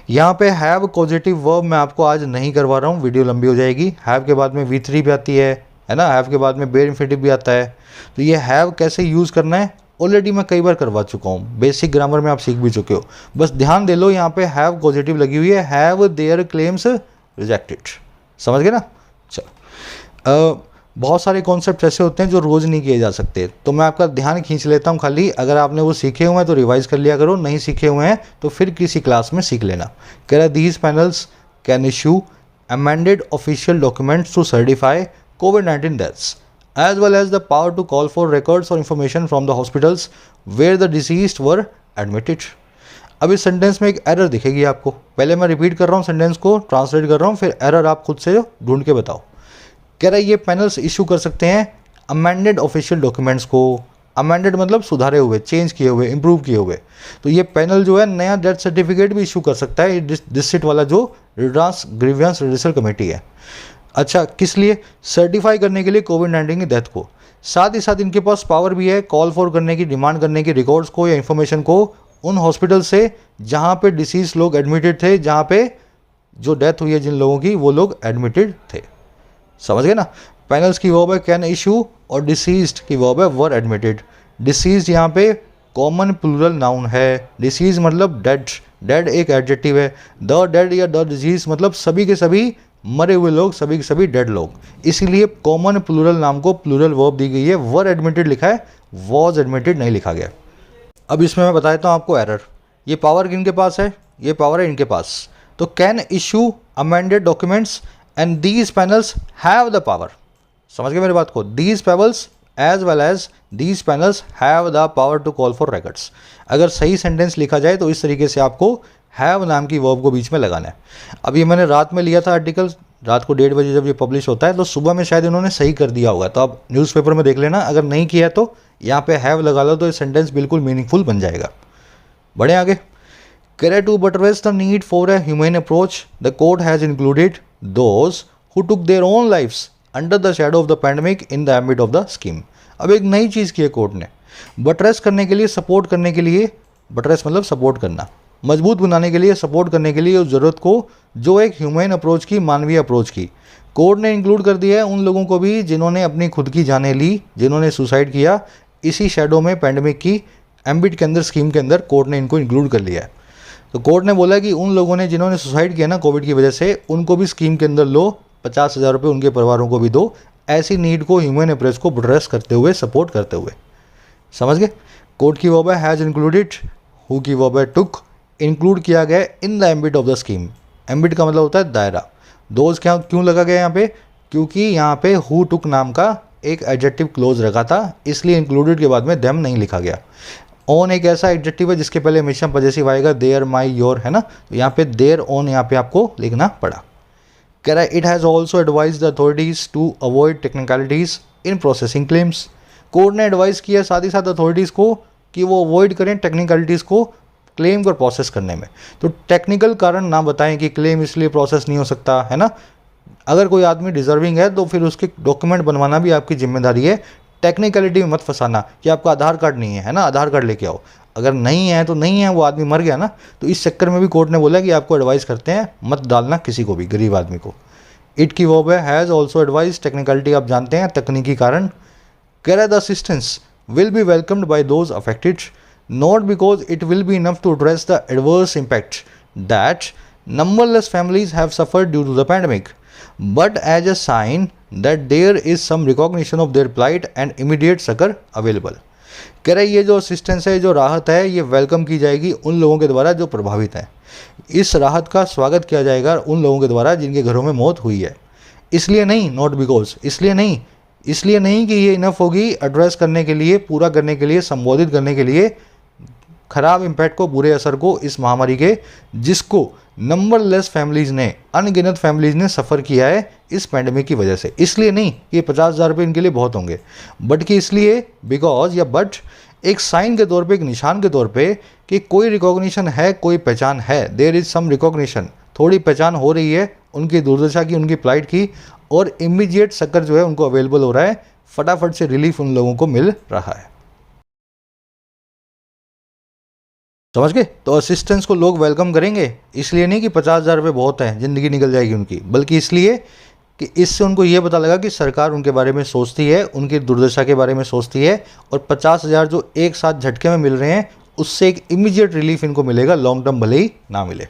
यहाँ पे हैव पॉजिटिव वर्ब मैं आपको आज नहीं करवा रहा हूँ, वीडियो लंबी हो जाएगी। हैव के बाद में V3 भी आती है ना, हैव के बाद में बेयर इंफिनिटिव भी आता है। तो ये हैव कैसे यूज़ करना है ऑलरेडी मैं कई बार करवा चुका हूँ, बेसिक ग्रामर में आप सीख भी चुके हो, बस ध्यान दे लो यहाँ पे हैव पॉजिटिव लगी हुई है, हैव देयर क्लेम्स रिजेक्टेड। समझ गए ना? चलो, बहुत सारे कॉन्सेप्ट ऐसे होते हैं जो रोज़ नहीं किए जा सकते, तो मैं आपका ध्यान खींच लेता हूँ खाली। अगर आपने वो सीखे हुए हैं तो रिवाइज कर लिया करो, नहीं सीखे हुए हैं तो फिर किसी क्लास में सीख लेना। कह रहा है these panels can issue amended official documents to certify COVID-19 deaths, as well as the power to call for records or information from the hospitals where the deceased were admitted। अब इस सेंटेंस में एक एरर दिखेगी आपको, पहले मैं रिपीट कर रहा हूँ सेंटेंस को, ट्रांसलेट कर रहा हूँ, फिर एरर आप खुद से ढूंढ के बताओ। कह रहा है ये पैनल्स इशू कर सकते हैं अमेंडेड ऑफिशियल डॉक्यूमेंट्स को, अमेंडेड मतलब सुधारे हुए, चेंज किए हुए, इंप्रूव किए हुए। तो ये पैनल जो है नया डेथ सर्टिफिकेट भी इशू कर सकता है, डिस्ट्रिक्ट वाला जो ग्रीवेंस रिड्रेसल कमेटी है। अच्छा, किस लिए? सर्टिफाई करने के लिए कोविड-19 की डेथ को। साथ ही साथ इनके पास पावर भी है कॉल फॉर करने की, डिमांड करने की रिकॉर्ड्स को या इन्फॉर्मेशन को उन हॉस्पिटल से जहाँ पे डिसीज लोग एडमिटेड थे, जहाँ पे जो डेथ हुई है जिन लोगों की वो लोग एडमिटेड थे। समझ गए ना? पैनल्स की वर्ब है कैन इशू और डिसीज्ड की वर्ब है वर एडमिटेड। डिसीज्ड यहाँ पे कॉमन प्लूरल नाउन है, डिसीज मतलब डेड, डेड एक एडजेक्टिव है, द डेड या द डिजीज मतलब सभी के सभी मरे हुए लोग, सभी के सभी डेड लोग, इसीलिए कॉमन प्लूरल नाम को प्लूरल वर्ब दी गई है। वर एडमिटेड लिखा है, वॉज एडमिटेड नहीं लिखा गया। अब इसमें मैं बता देता हूँ आपको एरर। ये पावर किनके पास है? ये पावर है इनके पास। तो can issue amended documents and these panels have the power. समझ गए मेरी बात को? These panels as well as these panels have the power to call for records. अगर सही सेंटेंस लिखा जाए तो इस तरीके से आपको हैव नाम की वर्ब को बीच में लगाना है। अब ये मैंने रात में लिया था आर्टिकल, रात को 1:30 बजे जब ये पब्लिश होता है, तो सुबह में शायद इन्होंने सही कर दिया होगा, तो आप न्यूज़पेपर में देख लेना। अगर नहीं किया है तो यहाँ पे हैव लगा लो, तो ये सेंटेंस बिल्कुल मीनिंगफुल बन जाएगा। बढ़े आगे। Care to buttress the need for a humane approach, the court has included those who took their own lives under the shadow of the pandemic in the ambit of the scheme। अब एक नई चीज़ की है कोर्ट ने, बटरेस करने के लिए, सपोर्ट करने के लिए, बटरेस मतलब सपोर्ट करना, मजबूत बनाने के लिए, सपोर्ट करने के लिए उस ज़रूरत को जो एक ह्यूमन अप्रोच की, मानवीय अप्रोच की, कोर्ट ने इंक्लूड कर दिया है उन लोगों को भी जिन्होंने अपनी खुद की जानें ली, जिन्होंने सुसाइड किया इसी शेडो में, पैंडमिक की एम्बिट के अंदर, स्कीम के अंदर कोर्ट ने इनको इंक्लूड कर लिया है। तो कोर्ट ने बोला कि उन लोगों ने जिन्होंने सुसाइड किया ना कोविड की वजह से, उनको भी स्कीम के अंदर लो, 50,000 रुपये उनके परिवारों को भी दो, ऐसी नीड को, ह्यूमन अप्रोच को एड्रेस करते हुए, सपोर्ट करते हुए। समझ गए? कोर्ट की वर्ब है हैज़ इंक्लूडेड, हु की वर्ब है टुक, इंक्लूड किया गया in the ambit of the scheme. Ambit का मतलब होता है दायरा। दोज क्या क्यों लगा गया यहाँ पे? क्योंकि यहाँ पे हु टुक नाम का एक एडजेक्टिव क्लोज रखा था, इसलिए इंक्लूडेड के बाद में देम नहीं लिखा गया। ऑन एक ऐसा एडजेक्टिव है जिसके पहले हमेशा पजेसिव आएगा, देयर, माई, योर, है ना, तो यहाँ पे देयर ऑन यहाँ पे आपको लिखना पड़ा। कह रहा है it has also advise the authorities to avoid technicalities in processing claims. Court ने एडवाइस किया साथ ही साथ अथॉरिटीज़ को कि वो अवॉइड करें टेक्निकलिटीज़ को क्लेम को प्रोसेस करने में। तो टेक्निकल कारण ना बताएं कि क्लेम इसलिए प्रोसेस नहीं हो सकता, है ना, अगर कोई आदमी डिजर्विंग है तो फिर उसके डॉक्यूमेंट बनवाना भी आपकी जिम्मेदारी है। टेक्निकलिटी में मत फंसाना कि आपका आधार कार्ड नहीं है ना, आधार कार्ड लेके आओ। अगर नहीं है तो नहीं है, वो आदमी मर गया ना। तो इस चक्कर में भी कोर्ट ने बोला कि आपको एडवाइस करते हैं मत डालना किसी को भी, गरीब आदमी को। इट की वर्ब है हैज़ ऑल्सो एडवाइस, टेक्निकलिटी आप जानते हैं, तकनीकी कारण। कह रहा है the assistance will be welcomed by those affected not because it will be enough to address the adverse impact that numberless families have suffered due to the pandemic, but as a sign that there is some recognition of their plight and immediate succor available। कह रहे ये जो असिस्टेंस है, जो राहत है, ये वेलकम की जाएगी उन लोगों के द्वारा जो प्रभावित हैं। इस राहत का स्वागत किया जाएगा उन लोगों के द्वारा जिनके घरों में मौत हुई है। इसलिए नहीं, नॉट बिकॉज, इसलिए नहीं कि ये इनफ होगी एड्रेस करने के लिए, पूरा करने के लिए, संबोधित करने के लिए खराब इम्पैक्ट को, बुरे असर को इस महामारी के, जिसको नंबरलेस फैमिलीज़ ने, अनगिनत फैमिलीज़ ने सफ़र किया है इस पैंडमिक की वजह से। इसलिए नहीं कि ये 50,000 रुपये इनके लिए बहुत होंगे, बट कि इसलिए, बिकॉज या बट, एक साइन के तौर पे, एक निशान के तौर पे कि कोई रिकॉग्निशन है, कोई पहचान है। देयर इज़ सम रिकॉग्निशन, थोड़ी पहचान हो रही है उनकी दुर्दशा की, उनकी प्लाइट की, और इमीडिएट सक्कर जो है उनको अवेलेबल हो रहा है, फटाफट से रिलीफ उन लोगों को मिल रहा है। समझ गए? तो असिस्टेंस को लोग वेलकम करेंगे, इसलिए नहीं कि 50,000 रुपये बहुत है, ज़िंदगी निकल जाएगी उनकी, बल्कि इसलिए कि इससे उनको ये पता लगा कि सरकार उनके बारे में सोचती है, उनकी दुर्दशा के बारे में सोचती है, और 50,000 जो एक साथ झटके में मिल रहे हैं उससे एक इमीडिएट रिलीफ इनको मिलेगा, लॉन्ग टर्म भले ही ना मिले।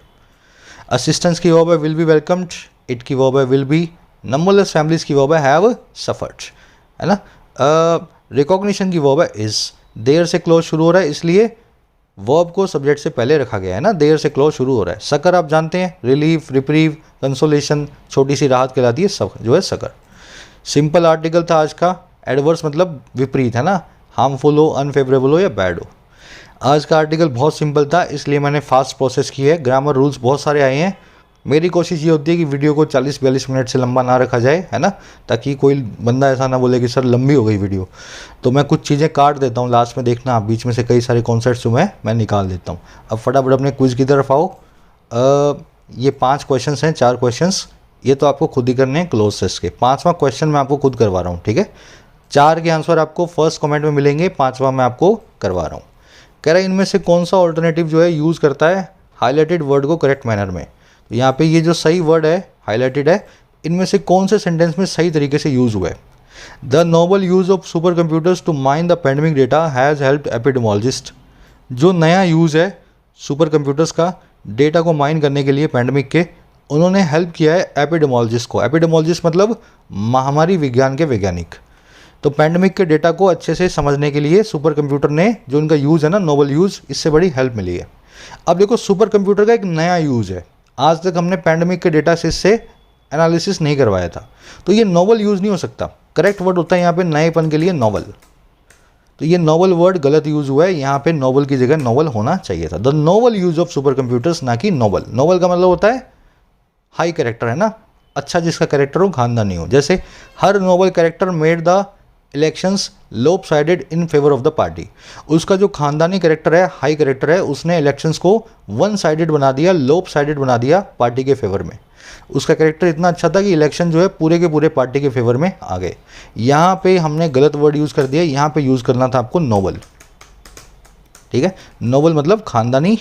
असिस्टेंस की वर्ब है विल बी वेलकम्ड, इट की वर्ब है विल बी, नंबरलेस फैमिलीज की वर्ब है हैव सफर्ड, है ना। रिकॉग्निशन की वर्ब है इज, देर से क्लोज शुरू हो रहा है इसलिए वर्ब को सब्जेक्ट से पहले रखा गया है ना, देर से क्लोज शुरू हो रहा है। सकर आप जानते हैं, रिलीफ, रिप्रीव, कंसोलेशन, छोटी सी राहत कहलाती है सब जो है सकर। सिंपल आर्टिकल था आज का, एडवर्स मतलब विपरीत, है ना, हार्मफुल हो, अनफेवरेबल हो या बैड हो। आज का आर्टिकल बहुत सिंपल था, इसलिए मैंने फास्ट प्रोसेस की है। ग्रामर रूल्स बहुत सारे आए हैं। मेरी कोशिश ये होती है कि वीडियो को 40-42 मिनट से लंबा ना रखा जाए, है ना, ताकि कोई बंदा ऐसा ना बोले कि सर लंबी हो गई वीडियो। तो मैं कुछ चीज़ें काट देता हूँ लास्ट में, देखना आप, बीच में से कई सारे कॉन्सेप्ट्स जो मैं निकाल देता हूँ। अब फटाफट अपने क्विज़ की तरफ आओ। ये 5 क्वेश्चन हैं, 4 क्वेश्चन, ये तो आपको खुद ही करने हैं क्लोज टेस्ट के। 5वां क्वेश्चन मैं आपको खुद करवा रहा हूँ, ठीक है। 4 के आंसर आपको फर्स्ट कमेंट में मिलेंगे, 5वां मैं आपको करवा रहा हूँ। कह रहा है इनमें से कौन सा ऑल्टरनेटिव जो है यूज़ करता है हाईलाइटेड वर्ड को करेक्ट मैनर में। तो यहाँ पे ये जो सही वर्ड है हाईलाइटेड है, इनमें से कौन से सेंटेंस में सही तरीके से यूज़ हुआ है। The noble use of super computers to mine the pandemic data has helped epidemiologist. जो नया यूज़ है सुपर कंप्यूटर्स का डेटा को माइन करने के लिए पैंडमिक के, उन्होंने हेल्प किया है एपिडेमोलॉजिस्ट को। एपिडेमोलॉजिस्ट मतलब महामारी विज्ञान के वैज्ञानिक। तो पैंडमिक के डेटा को अच्छे से समझने के लिए सुपर कंप्यूटर ने जो उनका यूज़ है ना, नोबल यूज़, इससे बड़ी हेल्प मिली है। अब देखो सुपर कंप्यूटर का एक नया यूज़ है, आज तक हमने पैंडमिक के डेटा से एनालिसिस नहीं करवाया था, तो ये नोबल यूज़ नहीं हो सकता। करेक्ट वर्ड होता है यहाँ पे नएपन के लिए नोबल। तो ये नोबल वर्ड गलत यूज़ हुआ है, यहाँ पे नोबल की जगह नोबल होना चाहिए था। The noble use of super computers, ना कि नोबल। नोबल का मतलब होता है हाई कैरेक्टर, है ना, अच्छा जिसका कैरेक्टर हो, खानदानी हो। जैसे हर noble character made the elections lopsided in favour of the party. उसका जो खानदानी कैरेक्टर है, हाई कैरेक्टर है, उसने इलेक्शंस को वन साइडेड बना दिया, लोप साइडेड बना दिया पार्टी के फेवर में। उसका कैरेक्टर इतना अच्छा था कि इलेक्शन जो है पूरे के पूरे पार्टी के फेवर में आ गए। यहाँ पे हमने गलत वर्ड यूज़ कर दिया, यहाँ पे यूज़ करना था आपको नोबल, ठीक है। नोबल मतलब खानदानी,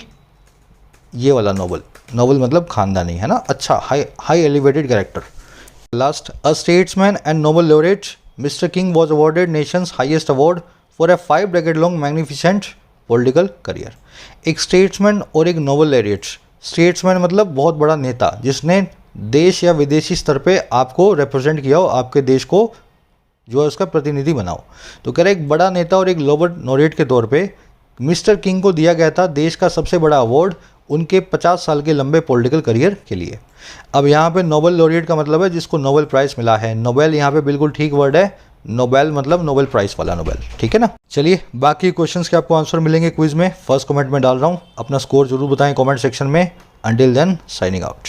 ये वाला नोबल, नोबल मतलब खानदानी, है ना, अच्छा, high elevated character. Last, a statesman and Nobel laureate Mr. King was awarded nation's highest award for a 5-decade-long magnificent political career। एक स्टेट्समैन और एक नोबल लॉरेट। स्टेट्समैन मतलब बहुत बड़ा नेता जिसने देश या विदेशी स्तर पे आपको रिप्रेजेंट किया हो, आपके देश को जो है उसका प्रतिनिधि बनाओ। तो कह रहे एक बड़ा नेता और एक नोबल लॉरेट के तौर पे मिस्टर किंग को दिया गया था देश का सबसे बड़ा अवार्ड उनके 50 साल के लंबे पॉलिटिकल करियर के लिए। अब यहाँ पे नोबल लॉरेट का मतलब है जिसको नोबेल प्राइज़ मिला है। नोबेल यहाँ पे बिल्कुल ठीक वर्ड है, नोबेल मतलब नोबेल प्राइज़ वाला नोबेल, ठीक है ना। चलिए बाकी क्वेश्चंस के आपको आंसर मिलेंगे क्विज में, फर्स्ट कमेंट में डाल रहा हूँ। अपना स्कोर जरूर बताएं कमेंट सेक्शन में। Until then signing out.